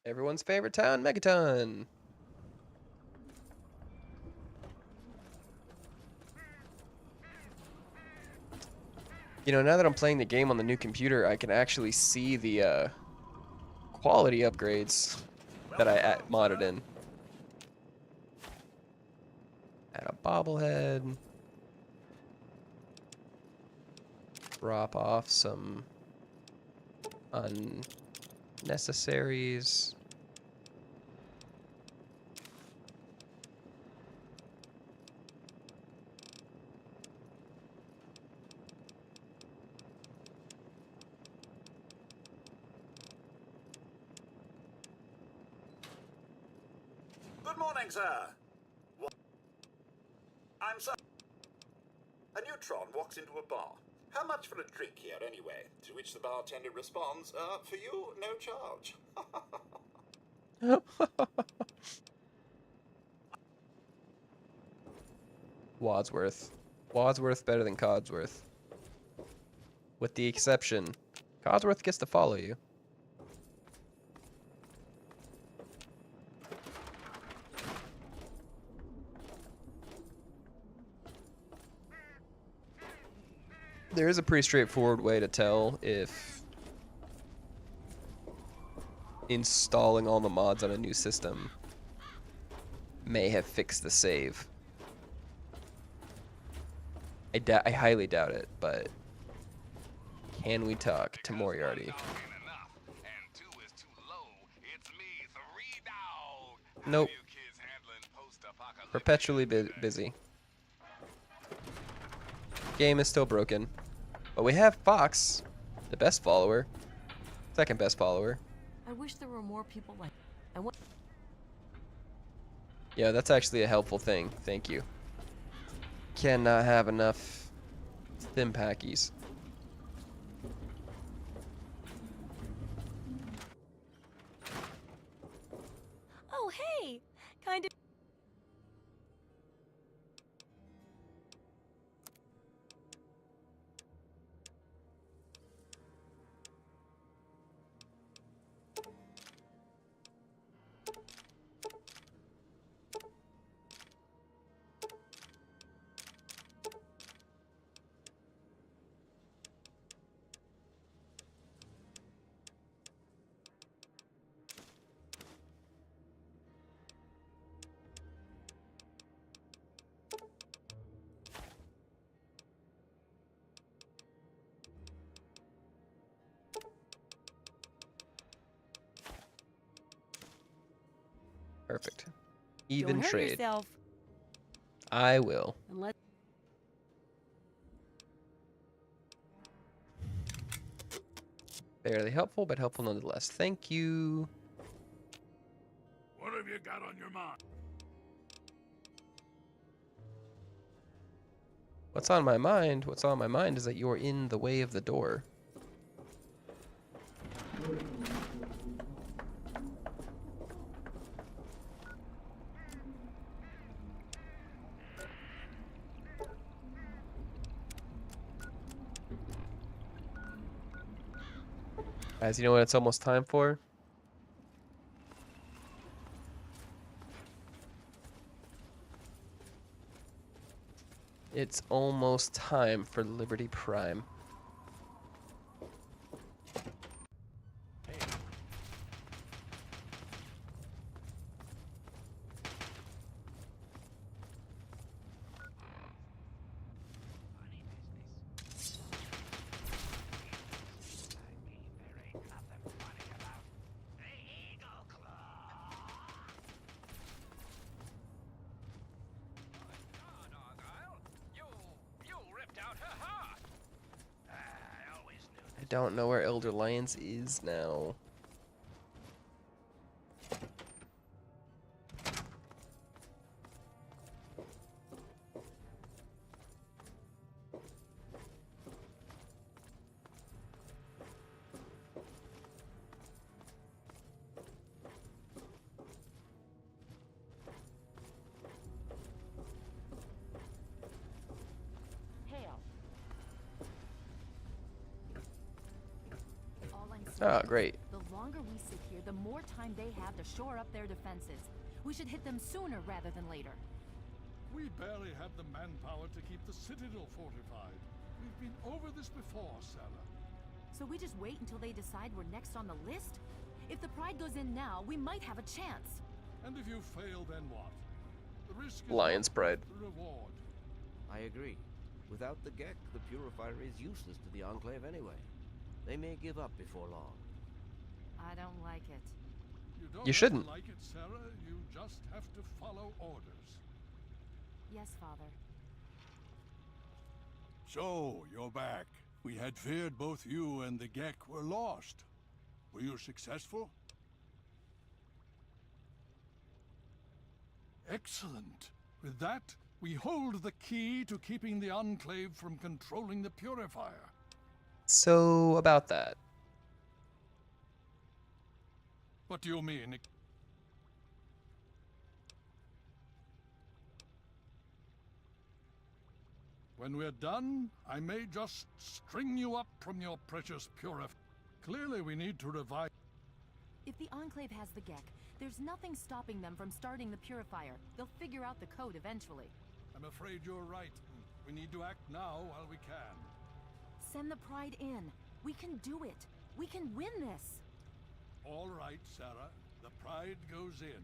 Everyone's favorite town, Megaton. You know, now that I'm playing the game on the new computer, I can actually see the quality upgrades that I modded in. Add a bobblehead. Drop off some unnecessaries. Good morning, sir. I'm sorry. A neutron walks into a bar. How much for a drink here, anyway? To which the bartender responds, for you, no charge. Wadsworth. Wadsworth better than Codsworth. With the exception, Codsworth gets to follow you. There is a pretty straightforward way to tell if installing all the mods on a new system may have fixed the save. I highly doubt it, but can we talk to Moriarty? Nope. Perpetually busy. Game is still broken. But we have Fox, the best follower. Second best follower. I wish there were more people like Yeah, that's actually a helpful thing. Thank you. Cannot have enough Thimpackies. Oh, hey! Kind of. Perfect. Even Don't hurt trade. yourself. I will. And let Barely helpful, but helpful nonetheless. Thank you. What have you got on your mind? What's on my mind? What's on my mind is that you're in the way of the door. Guys, you know what it's almost time for? It's almost time for Liberty Prime. I don't know where Elder Lyons is now. Ah, great. The longer we sit here, the more time they have to shore up their defenses. We should hit them sooner rather than later. We barely have the manpower to keep the citadel fortified. We've been over this before, Sarah. So we just wait until they decide we're next on the list? If the Pride goes in now, we might have a chance. And if you fail, then what? The risk is Lion's not pride. worth the reward. I agree. Without the Gek, the Purifier is useless to the Enclave anyway. They may give up before long. I don't like it. You don't You have shouldn't. to like it, Sarah. You just have to follow orders. Yes, Father. So, you're back. We had feared both you and the Gek were lost. Were you successful? Excellent. With that, we hold the key to keeping the Enclave from controlling the Purifier. So, about that. What do you mean? When we're done, I may just string you up from your precious Purifier. Clearly we need to revive... If the Enclave has the Gek, there's nothing stopping them from starting the Purifier. They'll figure out the code eventually. I'm afraid you're right. We need to act now while we can. Send the Pride in. We can do it. We can win this. All right, Sarah. The Pride goes in.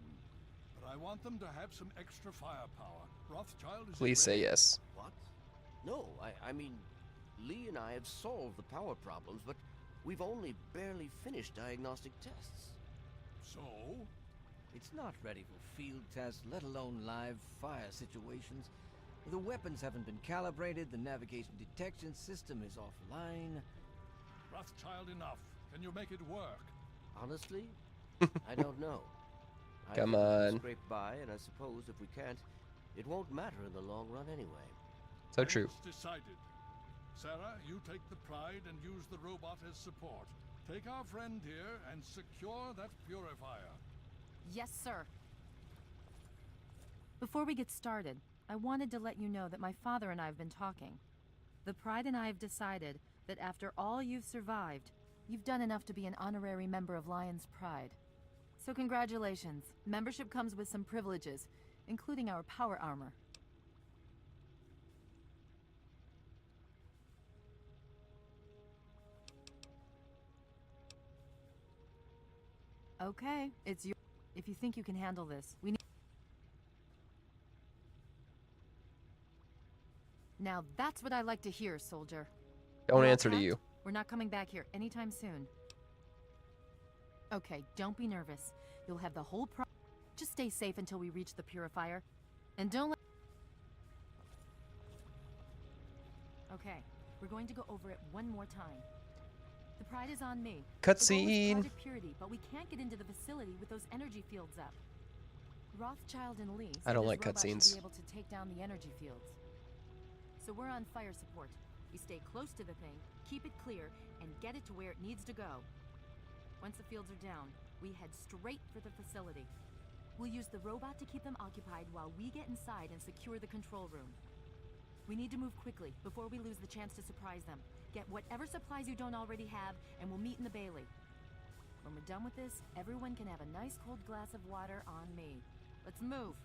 But I want them to have some extra firepower. Rothschild is... Please say yes. What? No, I mean, Lee and I have solved the power problems, but we've only barely finished diagnostic tests. So? It's not ready for field tests, let alone live fire situations. The weapons haven't been calibrated, the navigation detection system is offline. Rothschild, enough. Can you make it work? Honestly, I don't know. Come I think we can on. scrape by, and I suppose if we can't, it won't matter in the long run anyway. So Then true. It's decided. Sarah, you take the Pride and use the robot as support. Take our friend here and secure that Purifier. Yes, sir. Before we get started, I wanted to let you know that my father and I have been talking. The Pride and I have decided that after all you've survived, you've done enough to be an honorary member of Lion's Pride. So congratulations. Membership comes with some privileges, including our power armor. Okay, it's your... If you think you can handle this, we need... Now that's what I like to hear, soldier. Don't You all answer to packed? you. We're not coming back here anytime soon. Okay, don't be nervous. You'll have the whole Just stay safe until we reach the Purifier. And don't let... Okay, we're going to go over it one more time. The Pride is on me. The goal is Cutscene. Project Purity, but we can't get into the facility with those energy fields up. Rothschild and Lee I don't said like this robot should cutscenes. be able to take down the energy fields. So we're on fire support. We stay close to the thing, keep it clear, and get it to where it needs to go. Once the fields are down, we head straight for the facility. We'll use the robot to keep them occupied while we get inside and secure the control room. We need to move quickly before we lose the chance to surprise them. Get whatever supplies you don't already have, and we'll meet in the Bailey. When we're done with this, everyone can have a nice cold glass of water on me. Let's move.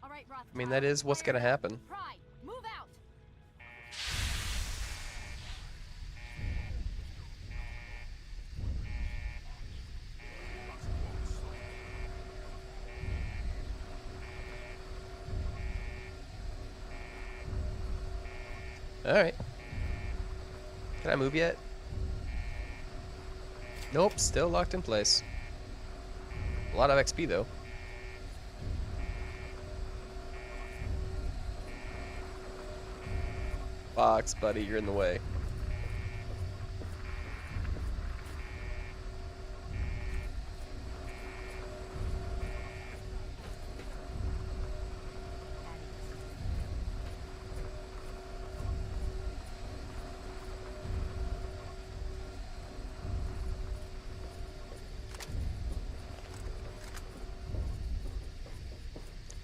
All right, Rothschild. I mean, that is what's gonna happen. Pride, move out! Alright. Can I move yet? Nope, still locked in place. A lot of XP though. Fox, buddy, you're in the way.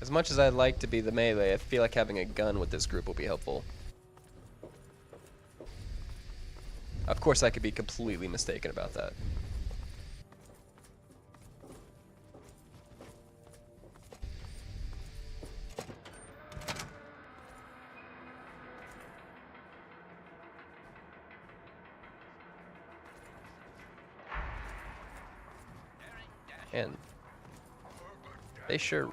As much as I'd like to be the melee, I feel like having a gun with this group will be helpful. Of course, I could be completely mistaken about that. And they sure.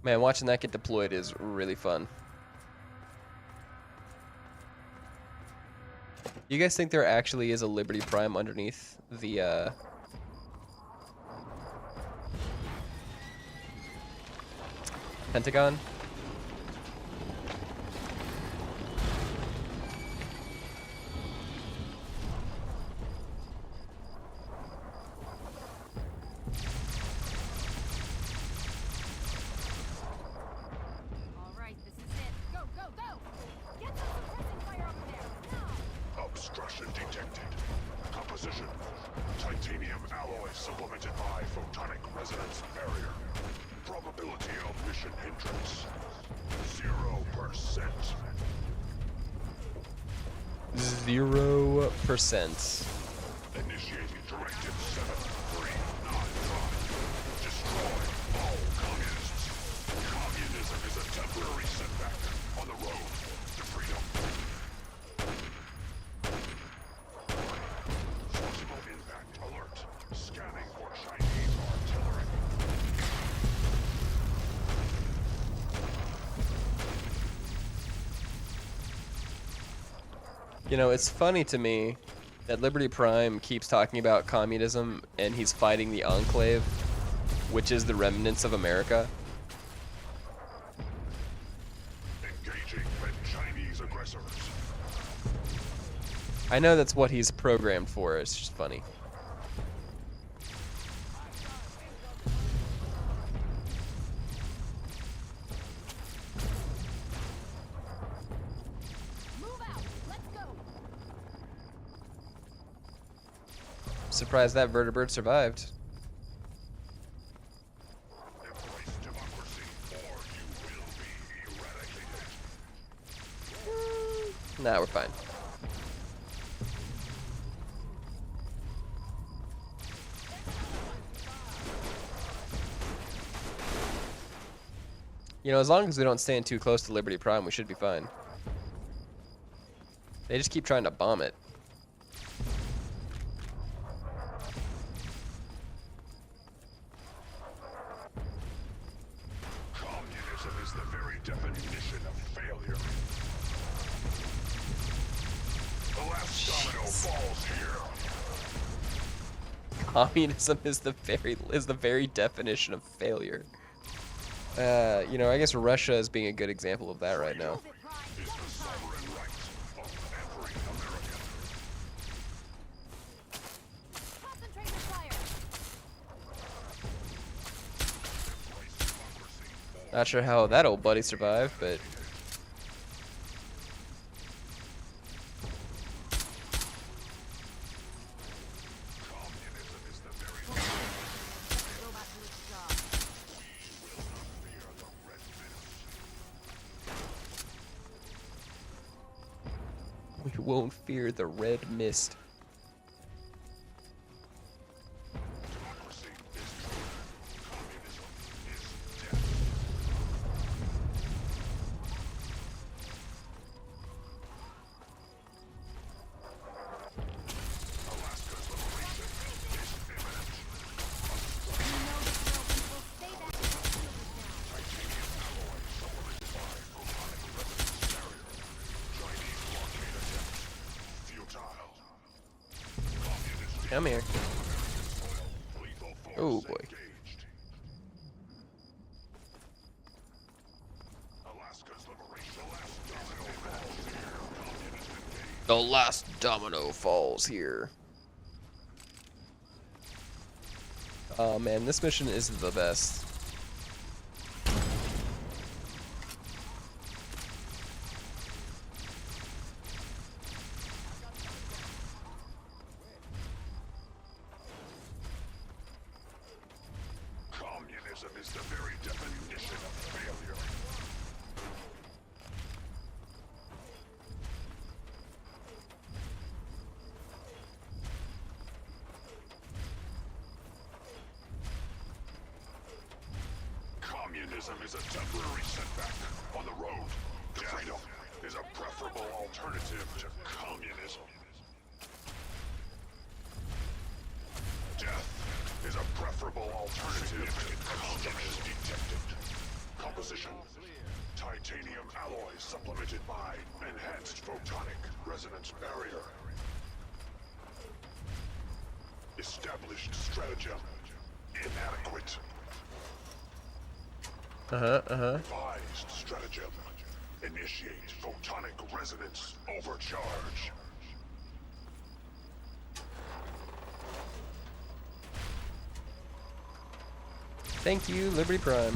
Man, watching that get deployed is really fun. You guys think there actually is a Liberty Prime underneath the Pentagon? Obstruction detected. Composition: titanium alloy supplemented by photonic resonance barrier. Probability of mission hindrance: 0%. 0%. Initiating Directive 7395. Destroy all communists. Communism is a temporary setback on the road to freedom. Forcible impact alert. Scanning for Chinese artillery. You know, it's funny to me that Liberty Prime keeps talking about communism and he's fighting the Enclave, which is the remnants of America. Engaging Chinese aggressors. I know that's what he's programmed for, it's just funny. Surprised that vertebrate survived. Embrace democracy, or you will be eradicated. Nah, we're fine. You know, as long as we don't stand too close to Liberty Prime, we should be fine. They just keep trying to bomb it. Communism is the very definition of failure. The last domino falls here. Communism is the very definition of failure. You know, I guess Russia is being a good example of that right now. Is the sovereign right of every American. Concentrate your fire. Embrace democracy, or Not sure how that old buddy survived, but communism is the very Go back to its job. fear the red menace. we won't fear the red mist. Democracy is true. Communism is death. Alaska's liberation is imminent. You know this girl people stay back. Titanium alloy supplemented by photonic resonance barrier. Chinese blockade attempt. Futile. Communist Come here. lethal force Oh boy. engaged. Alaska's liberation. The last domino falls here. The last domino falls here. Communist engaged. Oh man, this mission is the best. Communism is the very definition of failure. Fascism is a temporary setback on the road to freedom is a preferable alternative to communism. Death is a preferable alternative to communism. Detected. Composition. Titanium alloy supplemented by enhanced photonic resonance barrier. Established stratagem. Inadequate. Revised stratagem. Initiate photonic resonance overcharge. Thank you, Liberty Prime.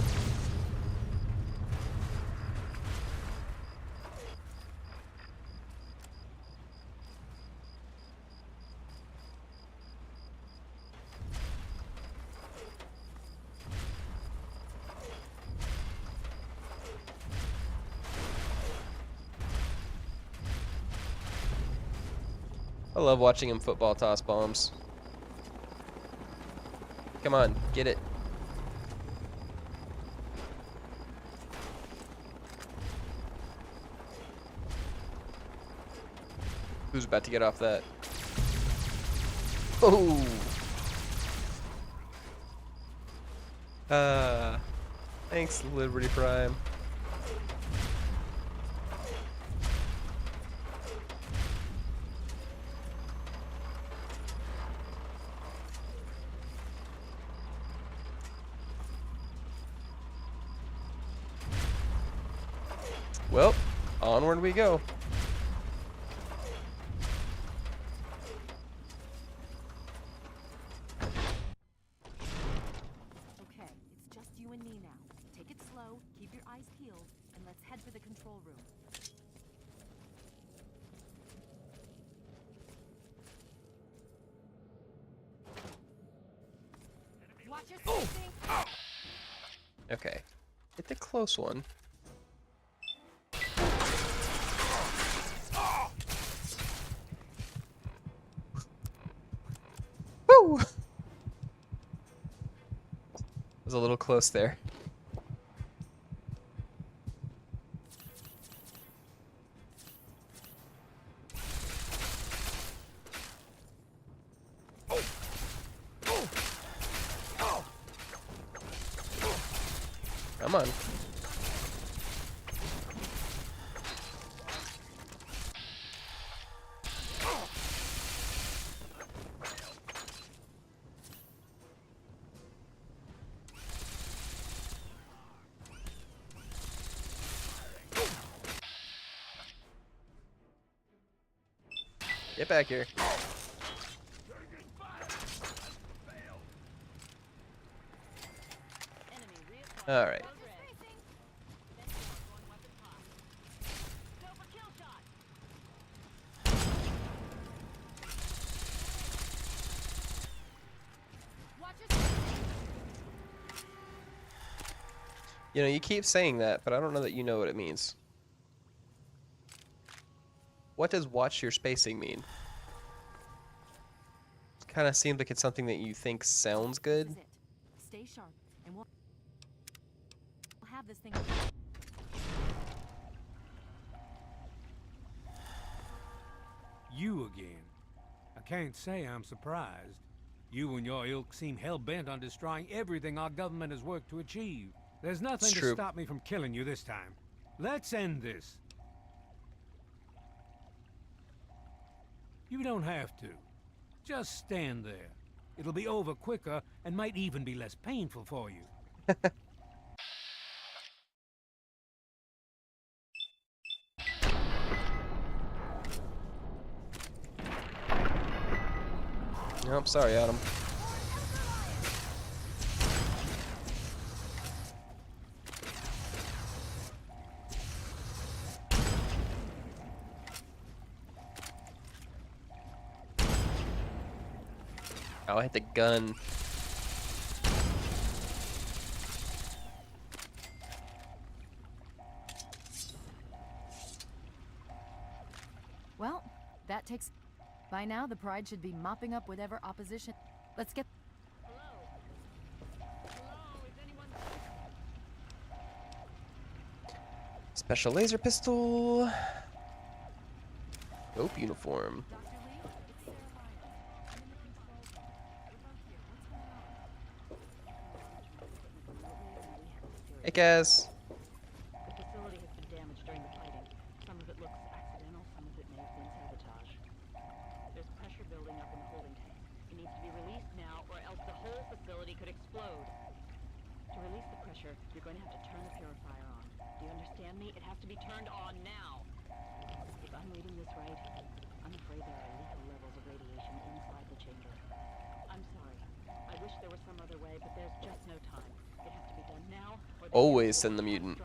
I love watching him football toss bombs. Come on, get it. Who's about to get off that? Oh! Thanks, Liberty Prime. Well, onward we go. Okay, it's just you and me now. Take it slow, keep your eyes peeled, and let's head for the control room. Watch your spacing. Okay. Hit the close one. Woo! Was a little close there. Come on. Get back here. All right. You know, you keep saying that, but I don't know that you know what it means. What does watch your spacing mean? Kind of seems like it's something that you think sounds good. Stay sharp, and we'll have this thing. You again. I can't say I'm surprised. You and your ilk seem hell-bent on destroying everything our government has worked to achieve. There's nothing to stop me from killing you this time. Let's end this. You don't have to. Just stand there. It'll be over quicker and might even be less painful for you. Nope, sorry, Adam. Oh, I hit the gun. Well, that takes... By now, the Pride should be mopping up whatever opposition... Let's get... Hello? Hello? Is anyone... Special laser pistol. Dope uniform. Hey, Kaz. The facility has been damaged during the fighting. Some of it looks accidental, some of it may have been sabotage. There's pressure building up in the holding tank. It needs to be released now, or else the whole facility could explode. To release the pressure, you're going to have to turn the purifier on. Do you understand me? It has to be turned on now. If I'm reading this right, I'm afraid there are lethal levels of radiation inside the chamber. I'm sorry. I wish there was some other way, but there's just no time. It has to be done now, or Always send the mutant.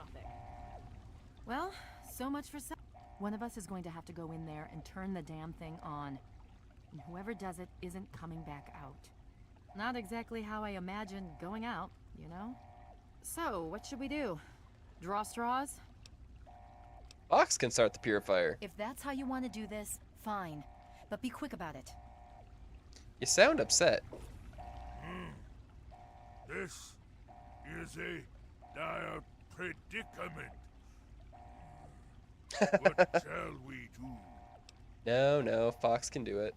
Well, so much for some. One of us is going to have to go in there and turn the damn thing on. And whoever does it isn't coming back out. Not exactly how I imagined going out, you know? So, what should we do? Draw straws? Fox can start the purifier. If that's how you want to do this, fine. But be quick about it. You sound upset. This is a dire predicament. What shall we do? No, Fox can do it.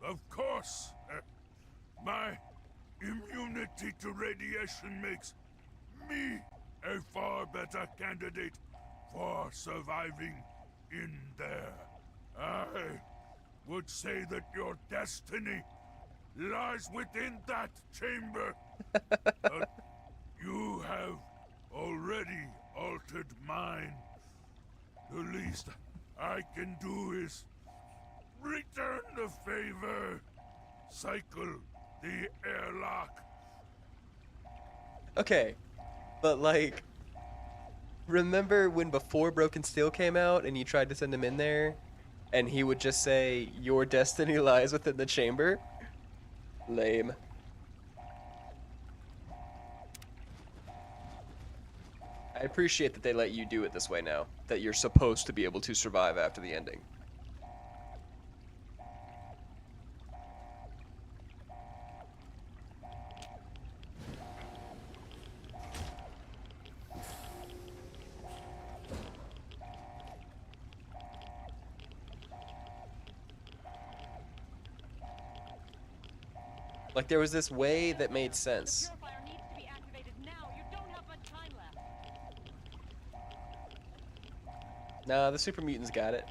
Of course. My immunity to radiation makes me a far better candidate for surviving in there. I would say that your destiny lies within that chamber. But you have already altered mine. The least I can do is return the favor. Cycle the airlock. Okay, but like, remember when before Broken Steel came out and you tried to send him in there and he would just say, "Your destiny lies within the chamber"? Lame. I appreciate that they let you do it this way now, that you're supposed to be able to survive after the ending. Like, there was this way that made sense. The purifier needs to be activated now. You don't have much time left. Nah, the super mutants got it.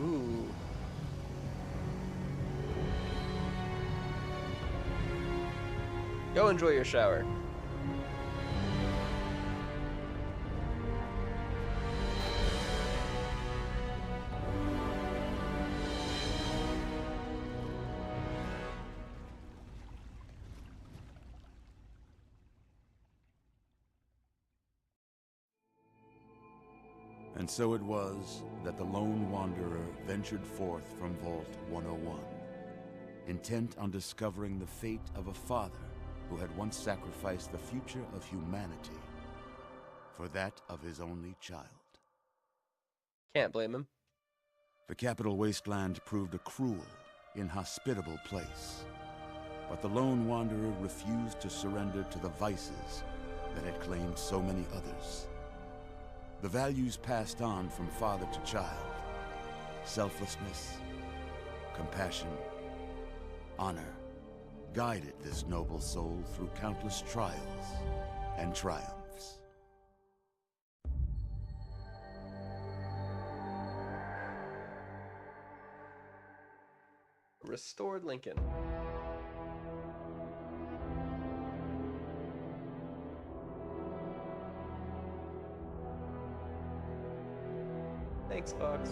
Ooh. Go enjoy your shower. And so it was that the lone wanderer ventured forth from Vault 101, intent on discovering the fate of a father who had once sacrificed the future of humanity for that of his only child. Can't blame him. The capital Wasteland proved a cruel, inhospitable place, but the lone wanderer refused to surrender to the vices that had claimed so many others. The values passed on from father to child: selflessness, compassion, honor, guided this noble soul through countless trials and triumphs. Restored Lincoln. Thanks, Fox.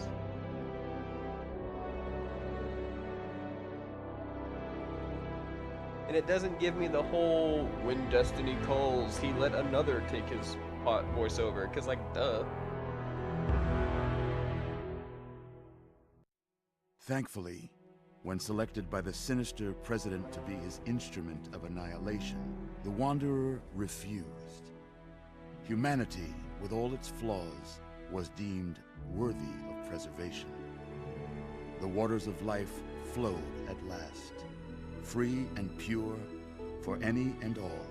And it doesn't give me the whole "when destiny calls, he let another take his spot" voiceover, because, like, duh. Thankfully, When selected by the sinister president to be his instrument of annihilation, the Wanderer refused. Humanity, with all its flaws, was deemed worthy of preservation. The waters of life flowed at last, free and pure for any and all.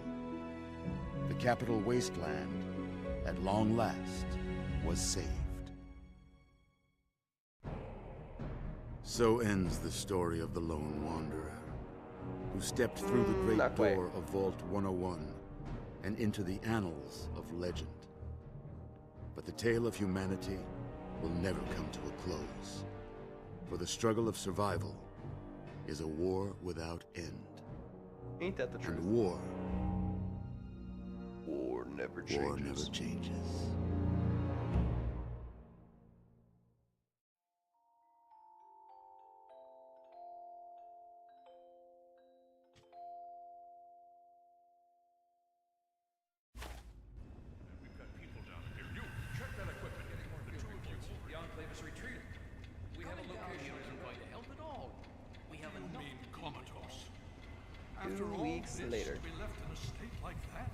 The capital Wasteland, at long last, was saved. So ends the story of the Lone Wanderer, who stepped through the great door of Vault 101 and into the annals of legend. But the tale of humanity will never come to a close, for the struggle of survival is a war without end. Ain't that the truth? And war never changes. War never changes. Later. To be left in a state like that?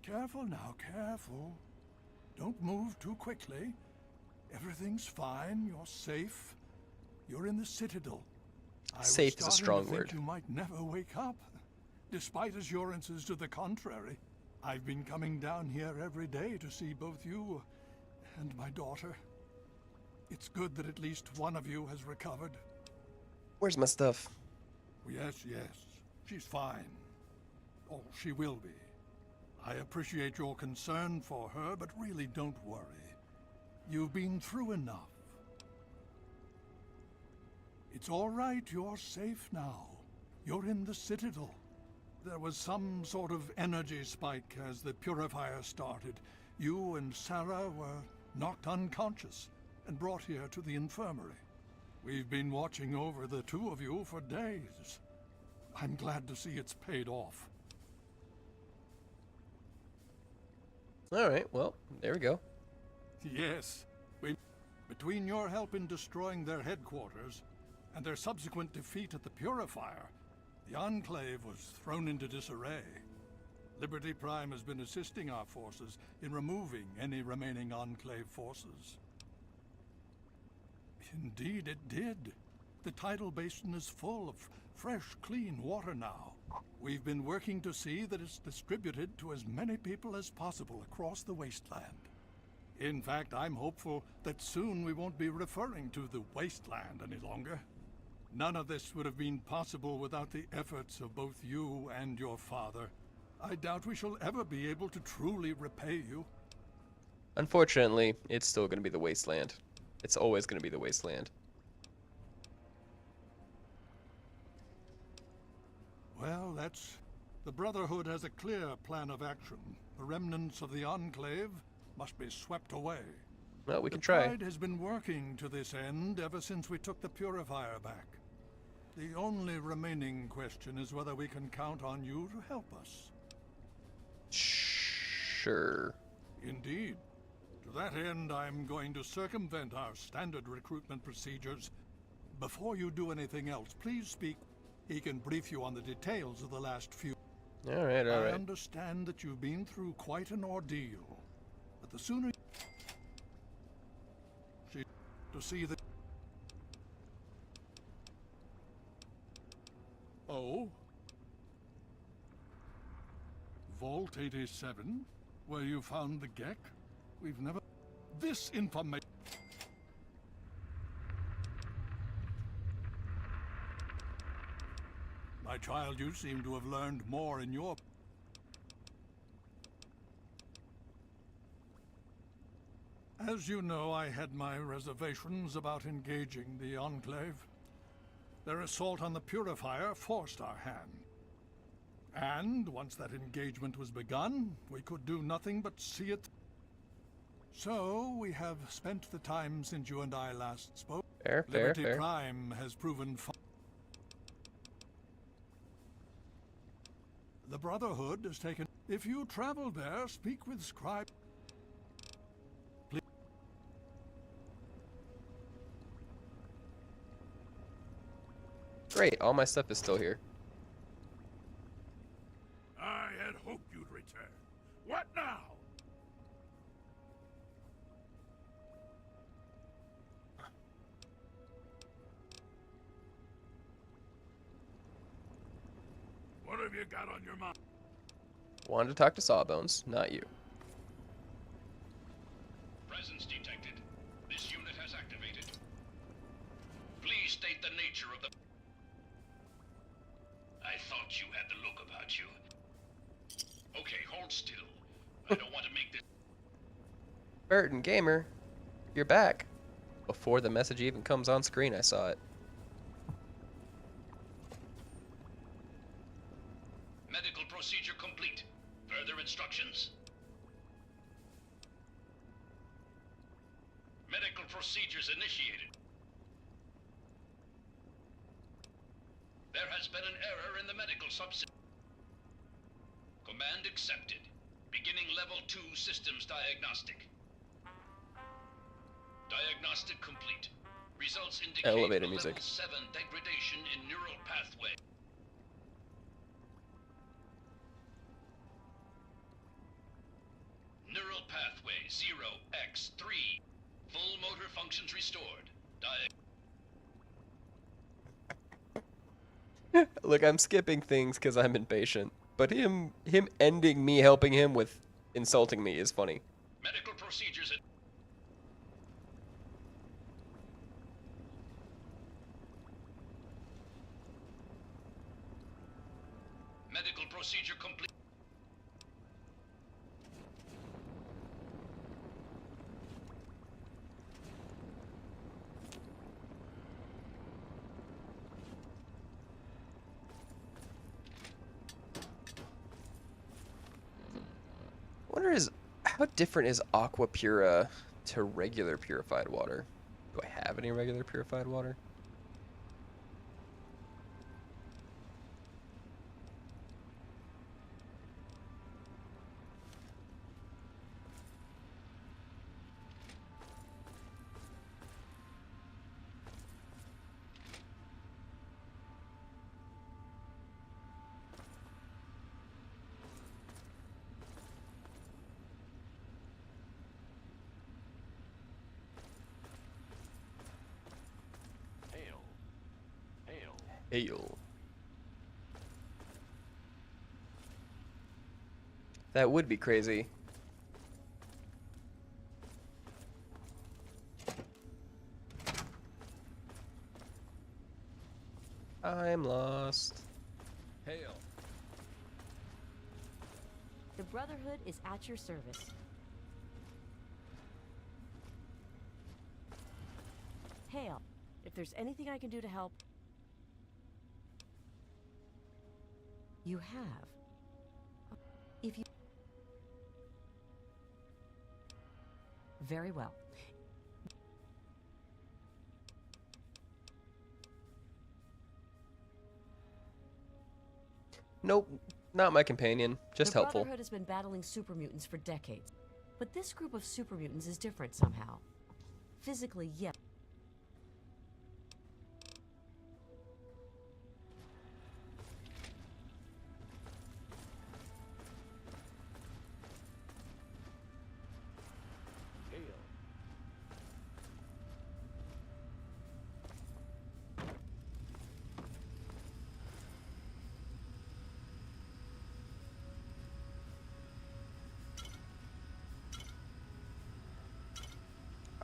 Careful now, careful. Don't move too quickly. Everything's fine. You're safe. You're in the Citadel. Safe is a strong word. You might never wake up, despite assurances to the contrary. I've been coming down here every day to see both you and my daughter. It's good that at least one of you has recovered. Where's my stuff? Yes. She's fine. Oh, she will be. I appreciate your concern for her, but really don't worry. You've been through enough. It's all right, you're safe now. You're in the Citadel. There was some sort of energy spike as the purifier started. You and Sarah were knocked unconscious and brought here to the infirmary. We've been watching over the two of you for days. I'm glad to see it's paid off. All right, well, there we go. Yes. Between your help in destroying their headquarters and their subsequent defeat at the purifier, the Enclave was thrown into disarray. Liberty Prime has been assisting our forces in removing any remaining Enclave forces. Indeed, it did. The tidal basin is full of fresh, clean water now. We've been working to see that it's distributed to as many people as possible across the Wasteland. In fact, I'm hopeful that soon we won't be referring to the Wasteland any longer. None of this would have been possible without the efforts of both you and your father. I doubt we shall ever be able to truly repay you. Unfortunately, it's still going to be the Wasteland. It's always going to be the Wasteland. Well, the Brotherhood has a clear plan of action. The remnants of the Enclave must be swept away. Well, we can try. The Pride has been working to this end ever since we took the Purifier back. The only remaining question is whether we can count on you to help us. Sure. Indeed. To that end, I'm going to circumvent our standard recruitment procedures. Before you do anything else, please speak. He can brief you on the details of the last few. All right. I understand that you've been through quite an ordeal, but the sooner to see the... Oh? Vault 87? Where you found the Gek? We've never... This information... My child, you seem to have learned more in your... As you know, I had my reservations about engaging the Enclave. Their assault on the Purifier forced our hand. And once that engagement was begun, we could do nothing but see it. So, we have spent the time since you and I last spoke. Liberty Prime has proven the Brotherhood has taken... If you travel there, speak with Scribe. Great, all my stuff is still here. I had hoped you'd return. What now? What have you got on your mind? Wanted to talk to Sawbones, not you. Presence detected. This unit has activated. Please state the nature of the... I thought you had the look about you. Okay, hold still. I don't want to make this... Burton Gamer, you're back. Before the message even comes on screen, I saw it. Medical procedure complete. Further instructions? Medical procedures initiated. There has been an error in the medical subsystem. Command accepted. Beginning level 2 systems diagnostic. Diagnostic complete. Results indicate Elevator a music. level 7 degradation in neural pathway. Neural pathway 0x3. Full motor functions restored. Look, I'm skipping things because I'm impatient. But him ending me helping him with insulting me is funny. Medical procedures. Medical procedure complete. How different is aqua pura to regular purified water? Do I have any regular purified water? Ale. That would be crazy. I'm lost. Hail. The Brotherhood is at your service. Hail. If there's anything I can do to help... You have. If you... Very well. Nope, not my companion. Just helpful. The Brotherhood has been battling super mutants for decades. But this group of super mutants is different somehow. Physically, yes.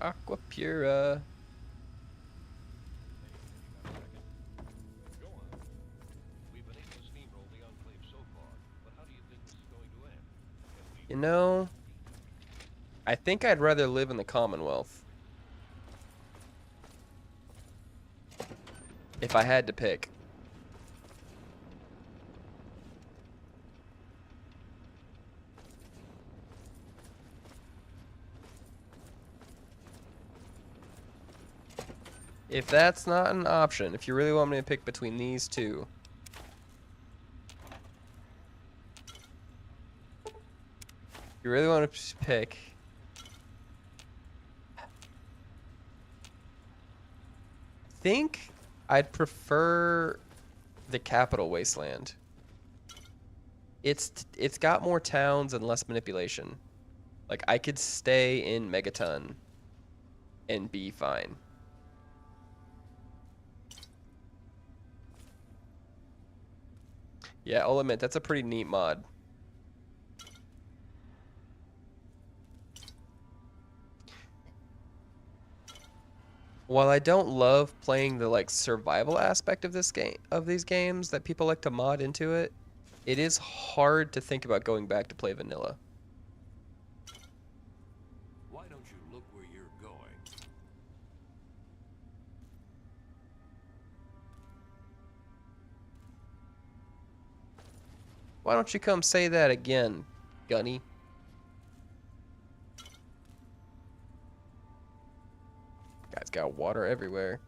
Aqua pura. You know, I think I'd rather live in the Commonwealth. If I had to pick. If that's not an option, if you really want me to pick between these two. You really want to pick? I think I'd prefer the capital Wasteland. It's got more towns and less manipulation. Like, I could stay in Megaton and be fine. Yeah, I'll admit, that's a pretty neat mod. While I don't love playing the like survival aspect of this game, of these games that people like to mod into it, it is hard to think about going back to play vanilla. Why don't you look where you're going? Why don't you come say that again, Gunny? Guy's got water everywhere.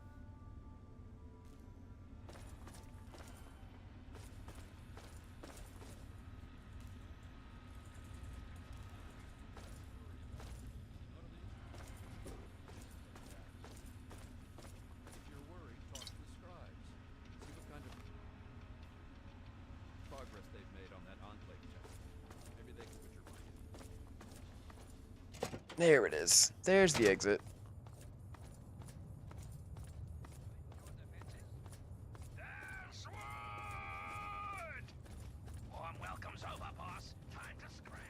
If you're worried, talk to the scribes. See what kind of progress they've made on that enclave test. Maybe they can put your mind at ease. There it is. There's the exit. Warm welcome's over, boss. Time to scram.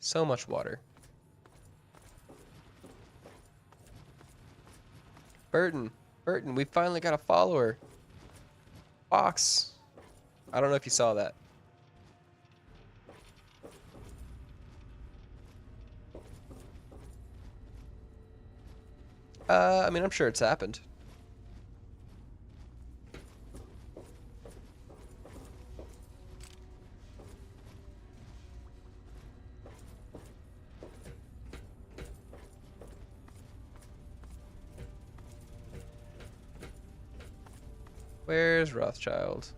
So much water. Burton, we finally got a follower. Fox. I don't know if you saw that. I mean, I'm sure it's happened. Where's Rothschild?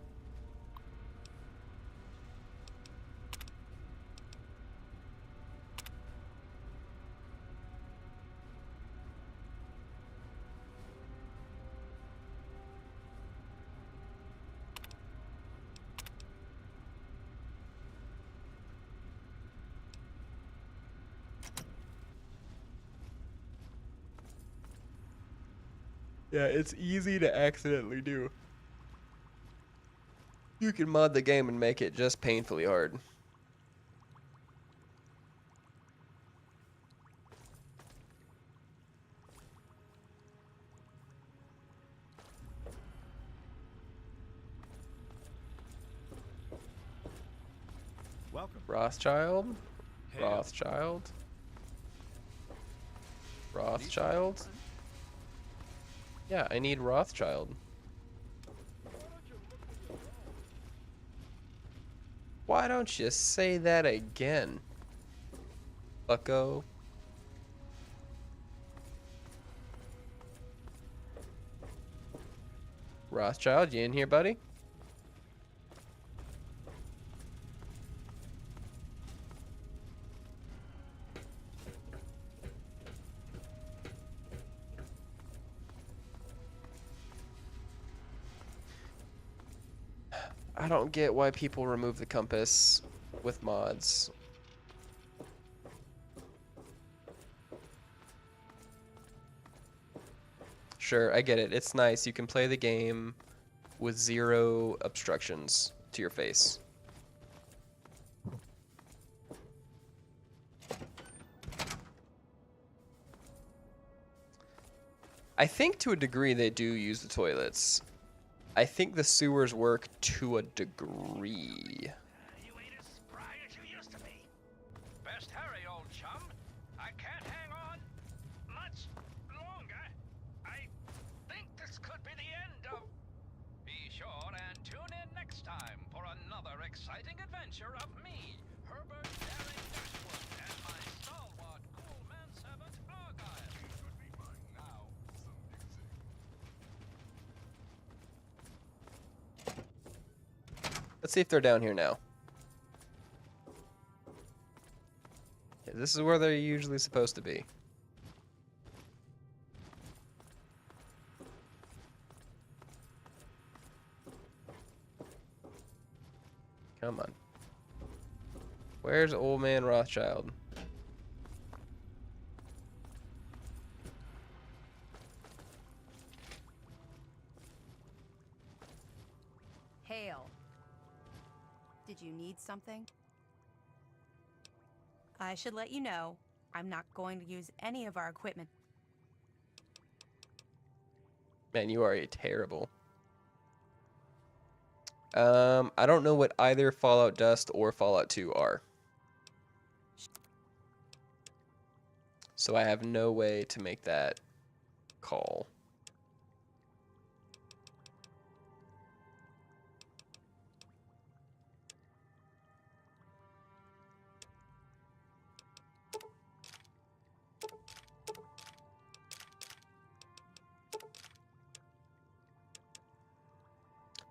Yeah, it's easy to accidentally do. You can mod the game and make it just painfully hard. Welcome. Rothschild? Hail. Rothschild? Rothschild? Yeah, I need Rothschild. Why don't you say that again, bucko? Rothschild, you in here, buddy? I don't get why people remove the compass with mods. Sure, I get it. It's nice. You can play the game with 0 obstructions to your face. I think to a degree they do use the toilets. I think the sewers work to a degree. You ain't as spry as you used to be. Best hurry, old chum. I can't hang on much longer. I think this could be the end of... Be sure and tune in next time for another exciting adventure of me, Herbert Daring Dashwood, and my stalwart cool men Let's see if they're down here now. Yeah, this is where they're usually supposed to be. Come on. Where's old man Rothschild? Hail. Did you need something? I should let you know, I'm not going to use any of our equipment. Man, you are a terrible. I don't know what either Fallout Dust or Fallout 2 are. So I have no way to make that call.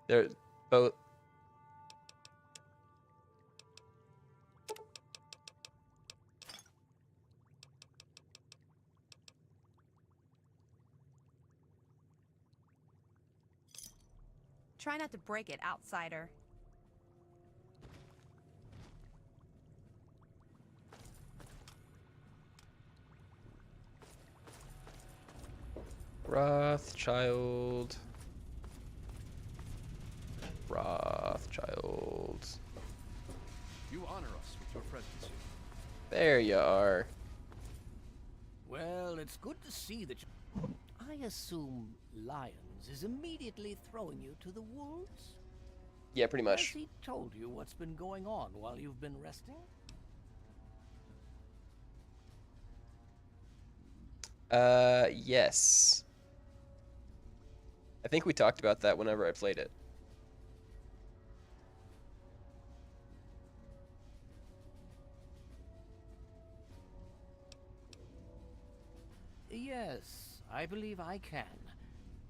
They're both. Try not to break it, outsider. Rothschild. Rothschild. You honor us with your presence here. There you are. Well, it's good to see that you... I assume Lyons is immediately throwing you to the wolves? Yeah, pretty much. Has he told you what's been going on while you've been resting? Yes. I think we talked about that whenever I played it. Yes, I believe I can.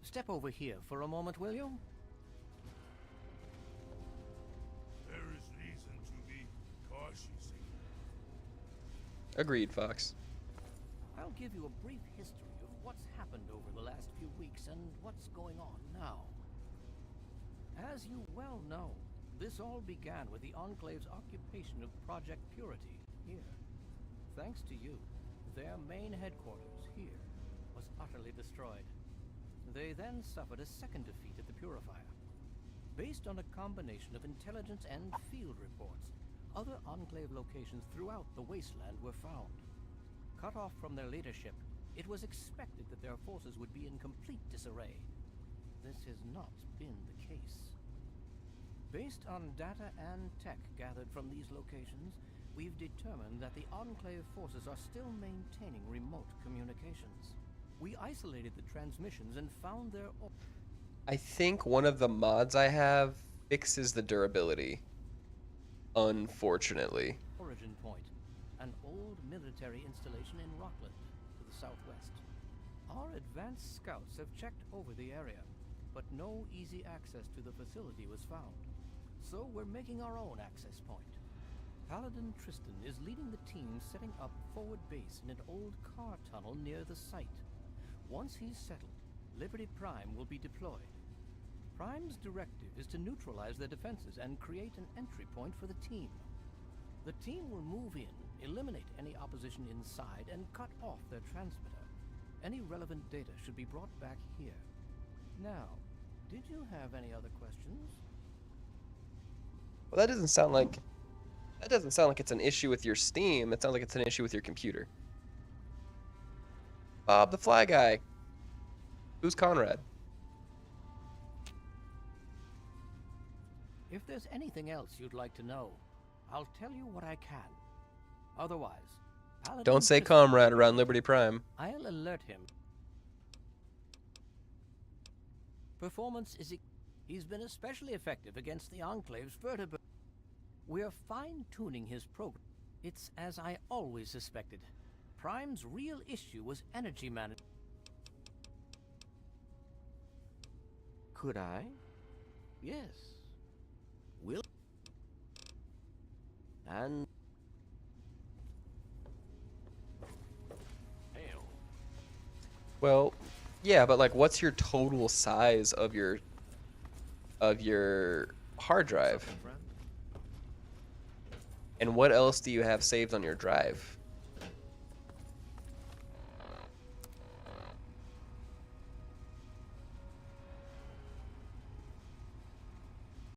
Step over here for a moment, will you? There is reason to be cautious. Agreed, Fox. I'll give you a brief history of what's happened over the last few weeks and what's going on now. As you well know, this all began with the Enclave's occupation of Project Purity here. Thanks to you, their main headquarters here was utterly destroyed. They then suffered a second defeat at the Purifier. Based on a combination of intelligence and field reports, other Enclave locations throughout the Wasteland were found. Cut off from their leadership, it was expected that their forces would be in complete disarray. This has not been the case. Based on data and tech gathered from these locations, we've determined that the Enclave forces are still maintaining remote communications. We isolated the transmissions and found their... I think one of the mods I have fixes the durability. Unfortunately. Origin point, an old military installation in Rockland, to the southwest. Our advanced scouts have checked over the area, but no easy access to the facility was found. So we're making our own access point. Paladin Tristan is leading the team setting up forward base in an old car tunnel near the site. Once he's settled, Liberty Prime will be deployed. Prime's directive is to neutralize their defenses and create an entry point for the team. The team will move in, eliminate any opposition inside, and cut off their transmitter. Any relevant data should be brought back here. Now, did you have any other questions? Well, that doesn't sound like it's an issue with your Steam. It sounds like it's an issue with your computer. Bob the Fly Guy. Who's Conrad? If there's anything else you'd like to know, I'll tell you what I can. Otherwise, Paladin Don't say Tristan, comrade around Liberty Prime. I'll alert him. Performance is... He's been especially effective against the Enclave's Vtuber. We're fine-tuning his program. It's as I always suspected. Prime's real issue was energy management. Could I? Yes. Will... And... Well, yeah, but like, what's your total size of your hard drive? And what else do you have saved on your drive?